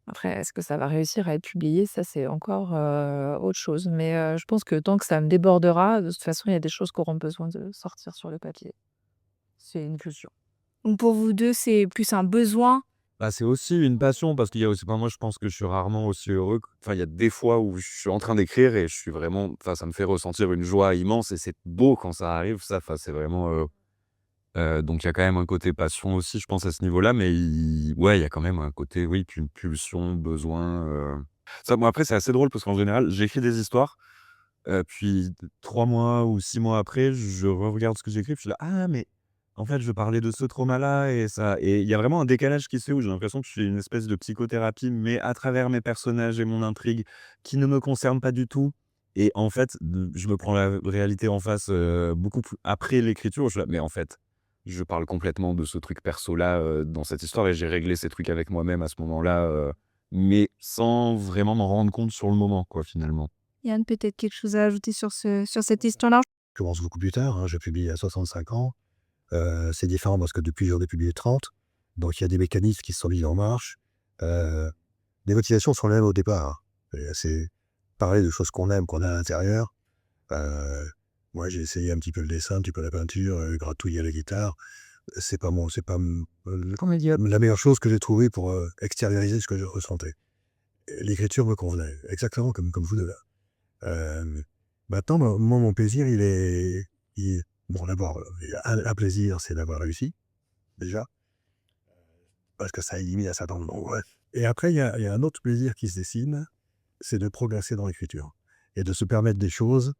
Après, est-ce que ça va réussir à être publié? Ça, c'est encore autre chose. Mais je pense que tant que ça me débordera, de toute façon, il y a des choses qui auront besoin de sortir sur le papier. C'est une pulsion. Donc pour vous deux, c'est plus un besoin. Bah, c'est aussi une passion parce qu'il y a aussi, enfin, moi, je pense que je suis rarement aussi heureux. Enfin, il y a des fois où je suis en train d'écrire et je suis vraiment, enfin, ça me fait ressentir une joie immense et c'est beau quand ça arrive, ça. Enfin, c'est vraiment. Donc, il y a quand même un côté passion aussi, je pense, à ce niveau-là. Mais ouais, il y a quand même un côté, oui, une pulsion, besoin. Ça, bon, après, c'est assez drôle parce qu'en général, j'écris des histoires. Puis 3 mois ou 6 mois après, je regarde ce que j'écris, puis je suis là: «Ah mais en fait, je parlais de ce trauma-là» et il y a vraiment un décalage qui se fait où j'ai l'impression que je fais une espèce de psychothérapie, mais à travers mes personnages et mon intrigue qui ne me concerne pas du tout et en fait, je me prends la réalité en face, beaucoup plus après l'écriture, je suis là: «Mais en fait, je parle complètement de ce truc perso-là, dans cette histoire et j'ai réglé ces trucs avec moi-même à ce moment-là», mais sans vraiment m'en rendre compte sur le moment, quoi, finalement. Yann, peut-être quelque chose à ajouter sur cette histoire-là? Je commence beaucoup plus tard, hein, je publie à 65 ans. C'est différent parce que depuis j'en ai publié 30. Donc il y a des mécanismes qui se sont mis en marche. Heu, les motivations sont les mêmes au départ, hein. C'est parler de choses qu'on aime, qu'on a à l'intérieur. Heu, moi j'ai essayé un petit peu le dessin, un petit peu la peinture, gratouiller la guitare. C'est pas la meilleure chose que j'ai trouvée pour, extérioriser ce que je ressentais. Et l'écriture me convenait, exactement comme vous 2 là. Hem, maintenant moi mon plaisir il bon d'abord, un plaisir c'est d'avoir réussi, déjà, parce que ça élimine un certain nombre d'angoisses et après il y a un autre plaisir qui se dessine, c'est de progresser dans l'écriture et de se permettre des choses,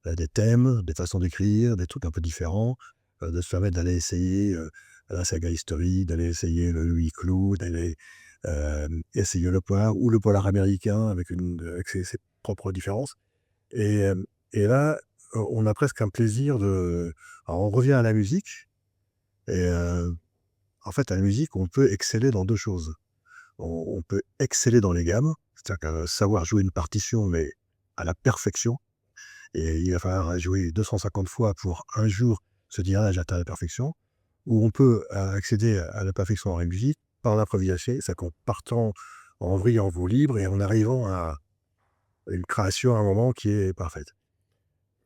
des thèmes, des façons d'écrire, des trucs un peu différents, de se permettre d'aller essayer, la saga historique, d'aller essayer le huis clos, d'aller, essayer le polar ou le polar américain avec ses propres différences et là, on a presque un plaisir de alors on revient à la musique et en fait, à la musique, on peut exceller dans 2 choses. On peut exceller dans les gammes, c'est-à-dire que savoir jouer une partition, mais à la perfection et il va falloir la jouer 250 fois pour un jour se dire: «Ah, j'atteins la perfection». Ou on peut, accéder à la perfection dans la musique par l'improvisation, c'est-à-dire qu'en partant en vrille, en roue libre et en arrivant à une création à un moment qui est parfaite.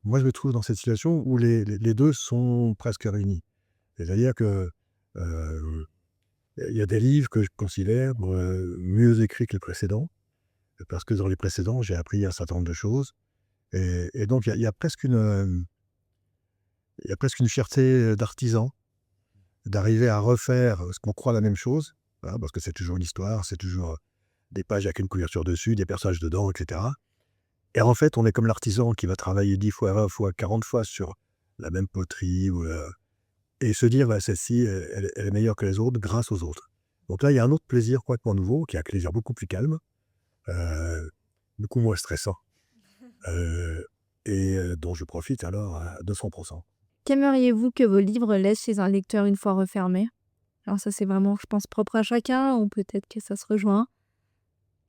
Moi, je me trouve dans cette situation où les 2 sont presque réunis. C'est-à-dire que, heu, il y a des livres que je considère, mieux écrits que les précédents, parce que dans les précédents, j'ai appris un certain nombre de choses et donc il y a presque une fierté, d'artisan, d'arriver à refaire, ce qu'on croit la même chose, voilà, parce que c'est toujours une histoire, c'est toujours, des pages avec une couverture dessus, des personnages dedans et cetera et en fait, on est comme l'artisan qui va travailler 10 fois, 20 fois, 40 fois sur la même poterie ou, et se dire: «Bah, celle-ci, elle est meilleure que les autres grâce aux autres». Donc là, il y a un autre plaisir complètement nouveau, qui est un plaisir beaucoup plus calme, heu, beaucoup moins stressant, heu dont je profite alors à 200. Qu'aimeriez-vous que vos livres laissent chez un lecteur une fois refermés? Alors ça, c'est vraiment, je pense, propre à chacun ou peut-être que ça se rejoint?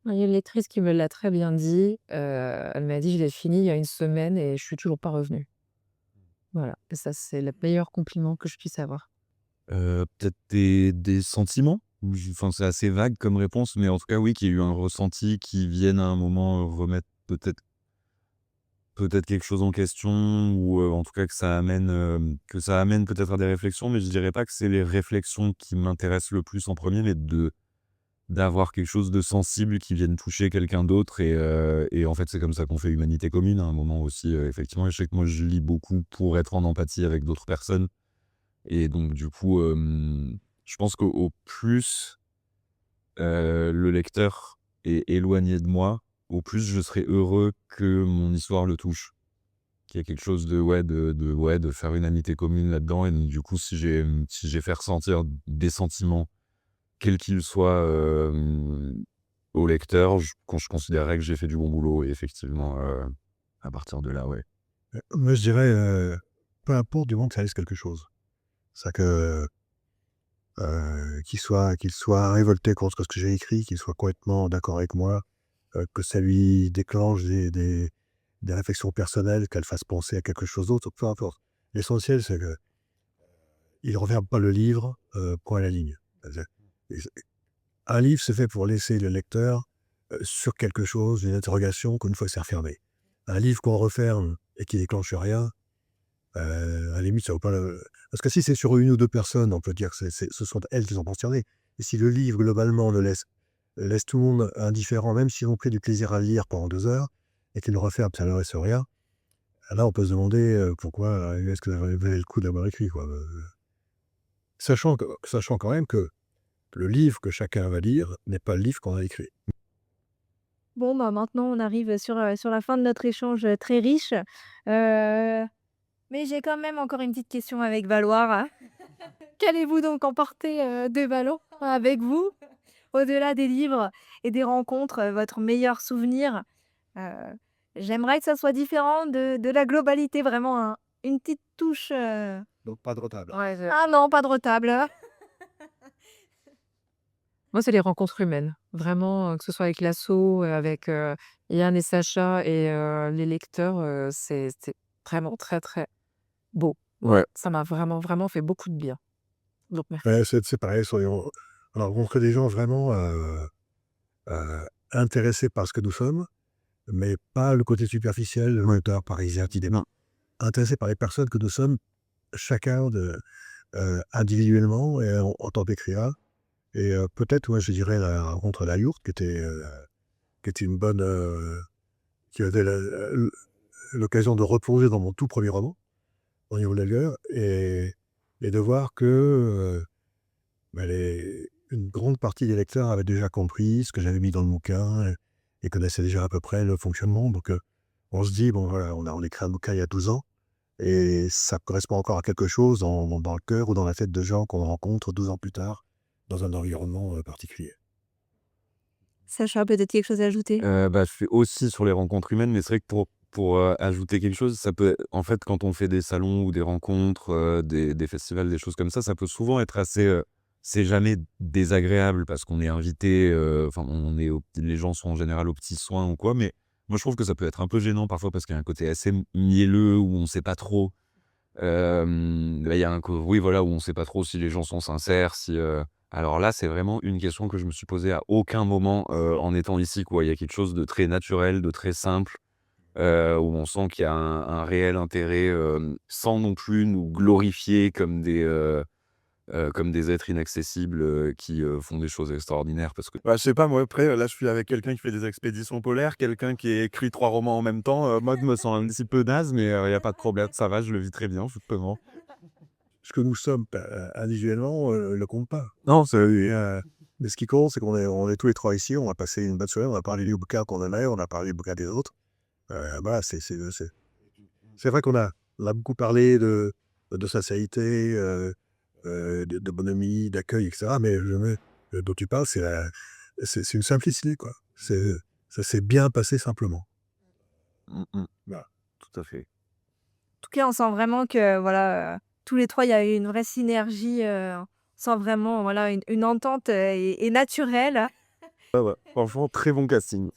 Il y a une lectrice qui me l'a très bien dit. Elle m'a dit: «Je l'ai fini il y a une semaine et je suis toujours pas revenue». Voilà, et ça, c'est le meilleur compliment que je puisse avoir. Peut-être des sentiments? Enfin, c'est assez vague comme réponse, mais en tout cas, oui, qu'il y ait eu un ressenti qui vienne à un moment, remettre peut-être quelque chose en question ou, en tout cas que ça amène peut-être à des réflexions, mais je dirais pas que c'est les réflexions qui m'intéressent le plus en premier, mais d'avoir quelque chose de sensible qui vienne toucher quelqu'un d'autre et en fait, c'est comme ça qu'on fait humanité commune à un moment aussi, effectivement. Et je sais que moi, je lis beaucoup pour être en empathie avec d'autres personnes et donc du coup, je pense qu'au plus, le lecteur est éloigné de moi, au plus je serai heureux que mon histoire le touche. Qu'il y ait quelque chose de ouais, de faire une amitié commune là-dedans et donc du coup, si j'ai fait ressentir des sentiments, quels qu'ils soient, au lecteur, je considérerais que j'ai fait du bon boulot et effectivement, à partir de là, ouais. Moi, je dirais, peu importe du moment que ça laisse quelque chose. C'est que, qu'il soit révolté contre ce que j'ai écrit, qu'il soit complètement d'accord avec moi, que ça lui déclenche des réflexions personnelles, qu'elles fassent penser à quelque chose d'autre, peu importe. L'essentiel, c'est qu'il ne referme pas le livre, point à la ligne. C'est et c'est un livre, c'est fait pour laisser le lecteur, sur quelque chose, une interrogation qu'une fois que c'est refermé. Un livre qu'on referme et qui déclenche rien, à la limite, ça vaut pas le parce que si c'est sur 1 ou 2 personnes, on peut dire que ce sont elles qui sont concernées. Et si le livre, globalement, laisse tout le monde indifférent, même s'ils ont pris du plaisir à le lire pendant 2 heures et qu'ils le referment, ça ne leur reste rien, là, on peut se demander, pourquoi, est-ce que ça valait le coup d'avoir écrit, quoi? Sachant quand même que le livre que chacun va lire n'est pas le livre qu'on a écrit. Bon, bah, maintenant on arrive sur la fin de notre échange, très riche. Heu, mais j'ai quand même encore une petite question avec Valoir. Qu'allez-vous donc emporter, de Valo avec vous? Au-delà des livres et des rencontres, votre meilleur souvenir? Heu, j'aimerais que ça soit différent de la globalité, vraiment une petite touche, Donc pas de retable. Ouais, ah non, pas de retable. moi, c'est les rencontres humaines. Vraiment, que ce soit avec l'asso, avec, Yann et Sacha et les lecteurs, c'est vraiment très, très beau. Ouais. Ça m'a vraiment, vraiment fait beaucoup de bien. Donc merci. Ouais, c'est pareil, on a rencontré des gens vraiment, intéressés par ce que nous sommes, mais pas le côté superficiel, le moniteur parisien qui dément. Intéressés par les personnes que nous sommes, chacun individuellement et en tant qu'écrivain. Et peut-être, ouais, je dirais la rencontre à la Yourte qui était une bonne, qui avait l'occasion de replonger dans mon tout premier roman, au niveau de la lueur et de voir que, bah, une grande partie des lecteurs avaient déjà compris ce que j'avais mis dans le bouquin et connaissaient déjà à peu près le fonctionnement. Donc, on se dit: «Bon voilà, on a écrit un bouquin il y a 12 ans et ça correspond encore à quelque chose dans le cœur ou dans la tête de gens qu'on rencontre 12 ans plus tard dans un environnement, particulier». Sacha, peut-être quelque chose à ajouter? Bah, je fais aussi sur les rencontres humaines, mais c'est vrai que pour, ajouter quelque chose, ça peut en fait, quand on fait des salons ou des rencontres, des festivals, des choses comme ça peut souvent être assez, c'est jamais désagréable parce qu'on est invité, enfin, on est au les gens sont en général aux petits soins ou quoi, mais moi, je trouve que ça peut être un peu gênant parfois parce qu'il y a un côté assez mielleux où on sait pas trop. Bah, il y a un co oui, voilà, où on sait pas trop si les gens sont sincères, si, alors là, c'est vraiment une question que je me suis posée à aucun moment, en étant ici, quoi. Il y a quelque chose de très naturel, de très simple, où on sent qu'il y a un réel intérêt, sans non plus nous glorifier comme des êtres inaccessibles, qui, font des choses extraordinaires parce que bah, je sais pas moi après, là je suis avec quelqu'un qui fait des expéditions polaires, quelqu'un qui écrit 3 romans en même temps, moi je me sens un petit peu naze mais il y a pas de problème, ça va, je le vis très bien justement. Ce que nous sommes, individuellement, ne compte pas. Non, c'est Mais ce qui compte, c'est qu'on est tous les 3 ici, on a passé une bonne semaine, on a parlé du bouquin qu'on aimait, on a parlé du bouquin des autres. Voilà, c'est vrai qu'on a beaucoup parlé de sincérité, de bonhomie, d'accueil et cetera, mais dont tu parles, c'est une simplicité, quoi. Ça s'est bien passé simplement. Voilà. tout à fait. Tout cas, on sent vraiment que voilà, tous les 3 il y a eu une vraie synergie, on sent vraiment voilà une entente, et naturelle. Ouais, ouais, franchement très bon casting.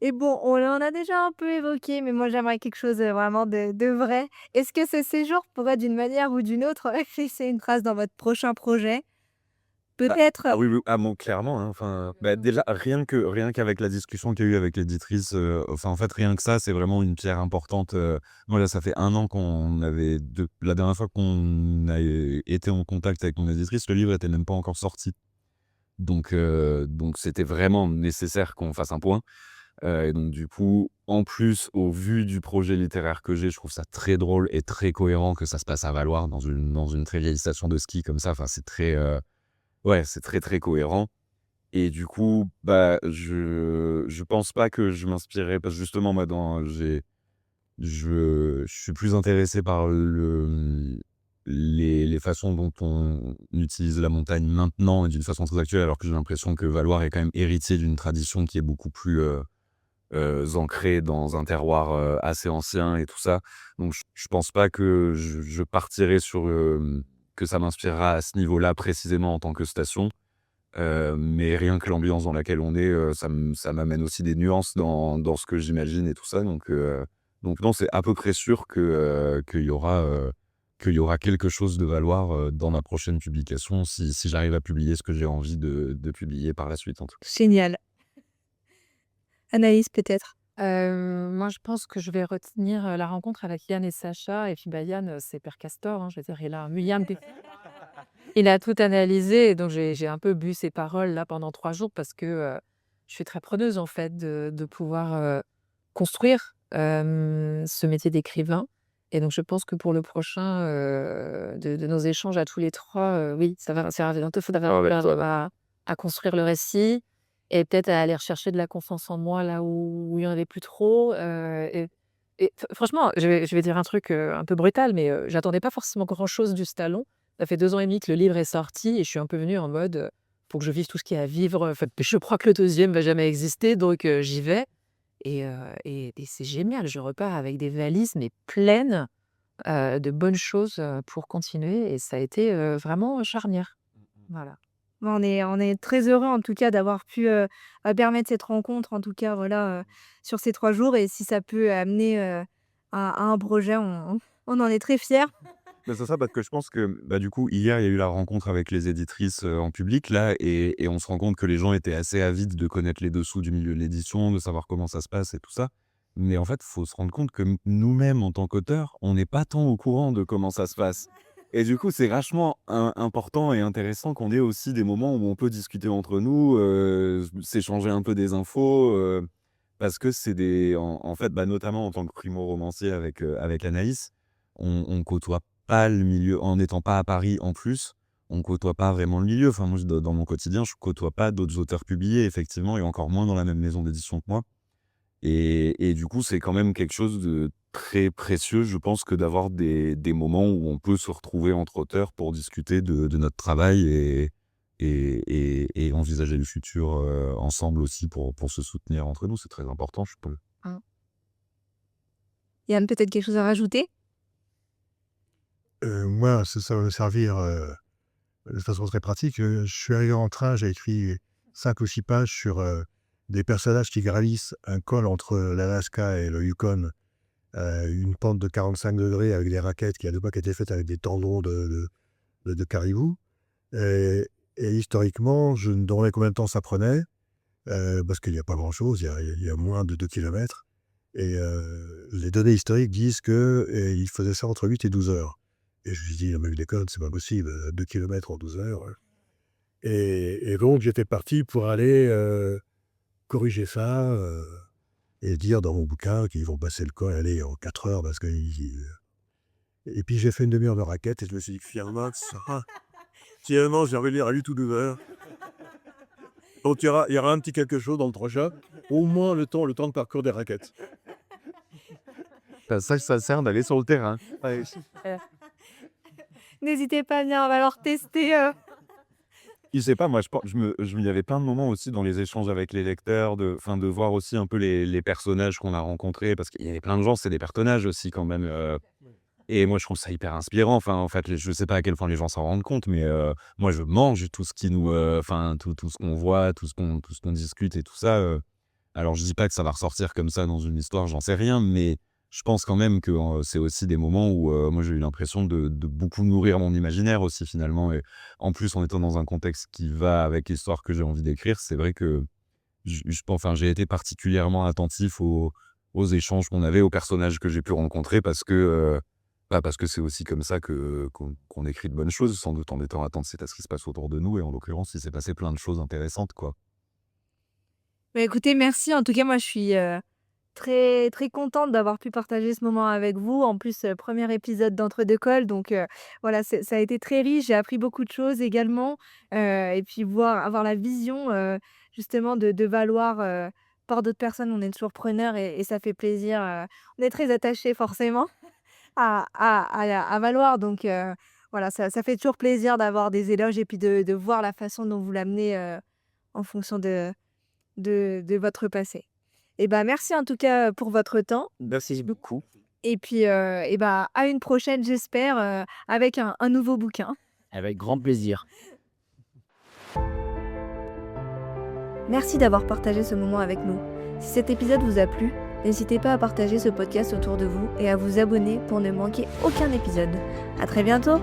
Et bon, on en a déjà un peu évoqué, mais moi j'aimerais quelque chose, vraiment de vrai. Est-ce que ce séjour pourrait d'une manière ou d'une autre laisser une trace dans votre prochain projet? Ah, Peut-être, ah oui, oui, ah bon, clairement, hein, enfin, bah, déjà, rien qu'avec la discussion qu'il y a eu avec l'éditrice, enfin, en fait, rien que ça, c'est vraiment une pierre importante, moi, là, ça fait 1 an qu'on avait de la dernière fois qu'on a été en contact avec mon éditrice, le livre était même pas encore sorti. Donc c'était vraiment nécessaire qu'on fasse un point, et donc du coup, en plus, au vu du projet littéraire que j'ai, je trouve ça très drôle et très cohérent que ça se passe à Valloires dans une très vieille station de ski comme ça. Enfin, c'est très, ouais, c'est très, très cohérent et du coup, bah, je pense pas que je m'inspirerais parce que justement moi je suis plus intéressé par les façons dont on utilise la montagne maintenant et d'une façon très actuelle, alors que j'ai l'impression que Valloires est quand même héritier d'une tradition qui est beaucoup plus, ancrée dans un terroir, assez ancien et tout ça. Donc je pense pas que je partirai sur, que ça m'inspirera à ce niveau-là précisément en tant que station. Mais rien que l'ambiance dans laquelle on est, ça m'amène aussi des nuances dans ce que j'imagine et tout ça, donc non, c'est à peu près sûr qu'il y aura quelque chose de Valloires, dans ma prochaine publication si j'arrive à publier ce que j'ai envie de publier par la suite, en tout cas. génial. Anaïs peut-être? Moi, je pense que je vais retenir, la rencontre avec Yann et Sacha et puis, bah, Yann, c'est père Castor, hein, je veux dire, il a tout analysé et donc j'ai un peu bu ses paroles là pendant 3 jours parce que, je suis très preneuse en fait de pouvoir, construire, ce métier d'écrivain et donc je pense que pour le prochain, de nos échanges à tous les 3, oui, ça va bientôt faudra à construire le récit et peut-être à aller rechercher de la confiance en moi là où il y en avait plus trop, et franchement, je vais dire un truc, un peu brutal, mais, j'attendais pas forcément grand chose du salon. Ça fait 2 ans et demi que le livre est sorti et je suis un peu venue en mode, faut que je vive tout ce qu'il y a à vivre, enfin, je crois que le 2e va jamais exister donc j'y vais et c'est génial. Je repars avec des valises mais pleines, de bonnes choses, pour continuer et ça a été, vraiment charnière. Voilà. On est très heureux en tout cas d'avoir pu, permettre cette rencontre en tout cas voilà, sur ces 3 jours et si ça peut amener, à un projet, on en est très fiers. Bah, c'est ça, parce que je pense que, bah, du coup, hier, il y a eu la rencontre avec les éditrices, en public là et on se rend compte que les gens étaient assez avides de connaître les dessous du milieu de l'édition, de savoir comment ça se passe et tout ça. Mais en fait, il faut se rendre compte que nous-mêmes, en tant qu'auteurs, on n'est pas tant au courant de comment ça se passe et du coup, c'est vachement important et intéressant qu'on ait aussi des moments où on peut discuter entre nous, s'échanger un peu des infos, parce que c'est en fait, bah, notamment en tant que primo-romancier avec Anaïs, on côtoie pas le milieu en n'étant pas à Paris en plus, on côtoie pas vraiment le milieu. Enfin moi dans mon quotidien, je côtoie pas d'autres auteurs publiés effectivement et encore moins dans la même maison d'édition que moi et du coup, c'est quand même quelque chose de très précieux, je pense, que d'avoir des moments où on peut se retrouver entre auteurs pour discuter de notre travail et envisager le futur, ensemble aussi pour se soutenir entre nous. C'est très important, je pense. Hein. Yann, peut-être quelque chose à rajouter? Moi, ça va me servir, de façon très pratique. Je suis arrivé en train, j'ai écrit 5 ou 6 pages sur, des personnages qui gravissent un col entre l'Alaska et le Yukon, une pente de 45 degrés avec des raquettes qui à l'époque étaient faites avec des tendons de caribou et historiquement, je me demandais combien de temps ça prenait, parce qu'il y a pas grand-chose, il y a moins de 2 kilomètres et les données historiques disent que, il faisait ça entre 8 et 12 heures et je me suis dit: «Non mais je déconne, c'est pas possible, 2 kilomètres en 12 heures», et donc j'étais parti pour aller, corriger ça, et dire dans mon bouquin qu'ils vont passer le col, allez, en 4 heures parce qu'ils et puis j'ai fait une demi-heure de raquette et je me suis dit que finalement j'ai envie de lire à 8 ou 12 heures. Donc il y aura un petit quelque chose dans le prochain, au moins le temps de parcours des raquettes. C'est à ça que ça sert d'aller sur le terrain. Ouais. N'hésitez pas à venir, on va alors tester, Je sais pas, moi, il y avait plein de moments aussi dans les échanges avec les lecteurs, de voir aussi un peu les personnages qu'on a rencontrés, parce qu'il y avait plein de gens, c'est des personnages aussi quand même. Et moi, je trouve ça hyper inspirant. Enfin, en fait, je sais pas à quel point les gens s'en rendent compte, mais moi, je mange tout ce qui nous, tout ce qu'on voit, tout ce qu'on discute et tout ça. Alors je dis pas que ça va ressortir comme ça dans une histoire, j'en sais rien, mais je pense quand même que, c'est aussi des moments où, moi j'ai eu l'impression de beaucoup nourrir mon imaginaire aussi finalement et en plus en étant dans un contexte qui va avec l'histoire que j'ai envie d'écrire, c'est vrai que enfin j'ai été particulièrement attentif aux échanges qu'on avait, aux personnages que j'ai pu rencontrer parce que c'est aussi comme ça qu'on écrit de bonnes choses, sans doute en étant attentif à ce qui se passe autour de nous et en l'occurrence, il s'est passé plein de choses intéressantes, quoi. Bah, écoutez, merci. En tout cas, moi, je suis très, très contente d'avoir pu partager ce moment avec vous. En plus, premier épisode d'Entre deux cols. Donc, voilà, ça a été très riche. J'ai appris beaucoup de choses également. Et puis, avoir la vision, justement, de valoir par d'autres personnes. On est toujours preneur et ça fait plaisir. On est très attaché forcément à valoir. Donc, voilà, ça fait toujours plaisir d'avoir des éloges et puis de voir la façon dont vous l'amenez en fonction de votre passé. Et bah, merci en tout cas pour votre temps. Merci beaucoup. Et puis, et bah, à une prochaine, j'espère, avec un nouveau bouquin. Avec grand plaisir. Merci d'avoir partagé ce moment avec nous. Si cet épisode vous a plu, n'hésitez pas à partager ce podcast autour de vous et à vous abonner pour ne manquer aucun épisode. À très bientôt!